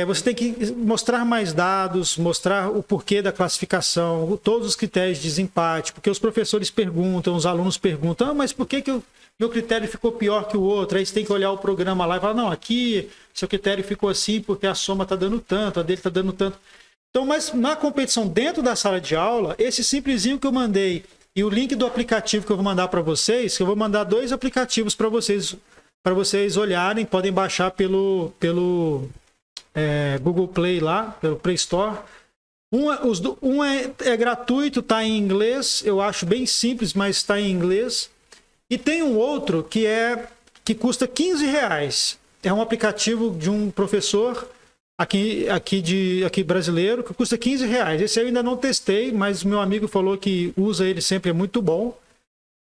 você tem que mostrar mais dados, mostrar o porquê da classificação, todos os critérios de desempate, porque os professores perguntam, os alunos perguntam, mas por que o meu critério ficou pior que o outro? Aí você tem que olhar o programa lá e falar, não, aqui seu critério ficou assim porque a soma está dando tanto, a dele está dando tanto. Então, mas na competição dentro da sala de aula, esse simplesinho que eu mandei e o link do aplicativo que eu vou mandar para vocês, que eu vou mandar 2 aplicativos para vocês olharem, podem baixar pelo Google Play lá, pelo Play Store. Um é gratuito, está em inglês, eu acho bem simples, mas está em inglês. E tem um outro que custa R$15. É um aplicativo de um professor aqui brasileiro que custa R$15. Esse eu ainda não testei, mas meu amigo falou que usa ele sempre, é muito bom.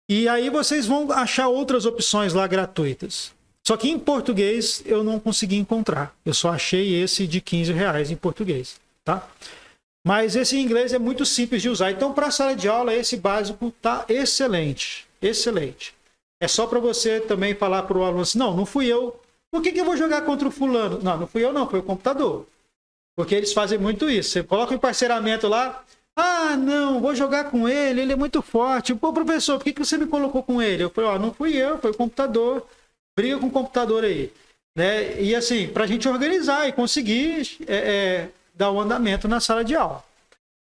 E aí vocês vão achar outras opções lá gratuitas. Só que em português eu não consegui encontrar. Eu só achei esse de R$15 em português, tá? Mas esse em inglês é muito simples de usar. Então, para a sala de aula, esse básico tá excelente. Excelente. É só para você também falar para o aluno assim, não fui eu. Por que eu vou jogar contra o fulano? Não fui eu não, foi o computador. Porque eles fazem muito isso. Você coloca um parceiramento lá, não, vou jogar com ele é muito forte. Pô, professor, por que você me colocou com ele? Eu falei, não fui eu, foi o computador. Briga com o computador aí. Né? E assim, para a gente organizar e conseguir dar o andamento na sala de aula.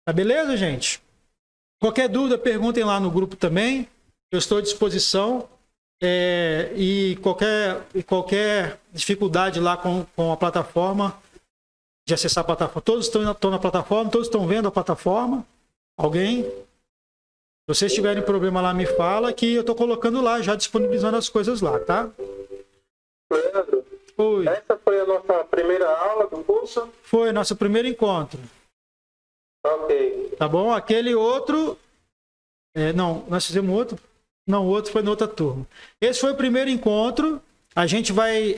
Tá beleza, gente? Qualquer dúvida, perguntem lá no grupo também. Eu estou à disposição. E qualquer dificuldade lá com a plataforma, de acessar a plataforma. Todos estão na plataforma, todos estão vendo a plataforma. Alguém? Se vocês tiverem problema lá, me fala que eu estou colocando lá, já disponibilizando as coisas lá, tá? Leandro, Oi. Essa foi a nossa primeira aula do curso? Foi nosso primeiro encontro. Ok. Tá bom? Aquele outro... não, nós fizemos outro. Não, o outro foi na outra turma. Esse foi o primeiro encontro. A gente vai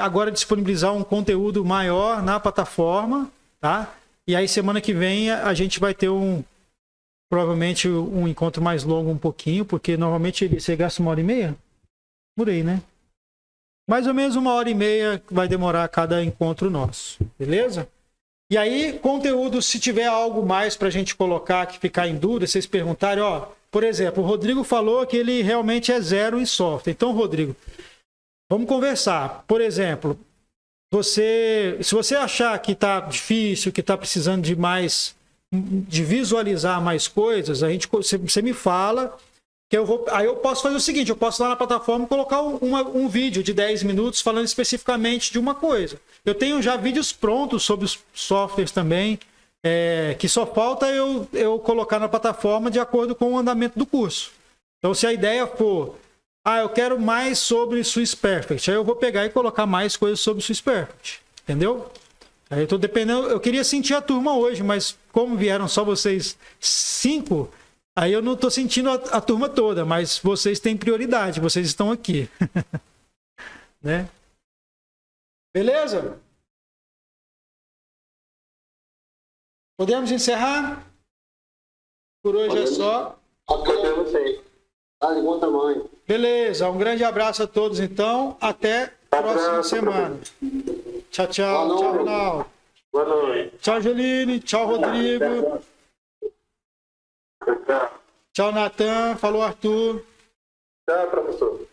agora disponibilizar um conteúdo maior na plataforma, tá? E aí semana que vem a gente vai ter provavelmente um encontro mais longo um pouquinho, porque normalmente você gasta 1h30? Por aí, né? Mais ou menos 1h30 vai demorar cada encontro nosso, beleza? E aí, conteúdo, se tiver algo mais pra gente colocar, que ficar em dúvida, vocês perguntarem, por exemplo, o Rodrigo falou que ele realmente é 0 em software. Então, Rodrigo, vamos conversar. Por exemplo, se você achar que está difícil, que está precisando de visualizar mais coisas, você me fala, que aí eu posso fazer o seguinte, eu posso lá na plataforma colocar um vídeo de 10 minutos falando especificamente de uma coisa. Eu tenho já vídeos prontos sobre os softwares também, que só falta eu colocar na plataforma de acordo com o andamento do curso. Então, se a ideia for, eu quero mais sobre Swiss Perfect, aí eu vou pegar e colocar mais coisas sobre Swiss Perfect, entendeu? Aí eu tô dependendo, eu queria sentir a turma hoje, mas como vieram só vocês 5, aí eu não tô sentindo a turma toda, mas vocês têm prioridade, vocês estão aqui. Né? Beleza? Podemos encerrar? Por hoje é só. Podemos sim. Tá de bom tamanho. Beleza, um grande abraço a todos então. Até a próxima semana. Tchau, tchau. Tchau, Ronaldo. Boa noite. Tchau, Joline. Tchau, Rodrigo. Tchau. Tchau, Natan. Falou, Arthur. Tchau, professor.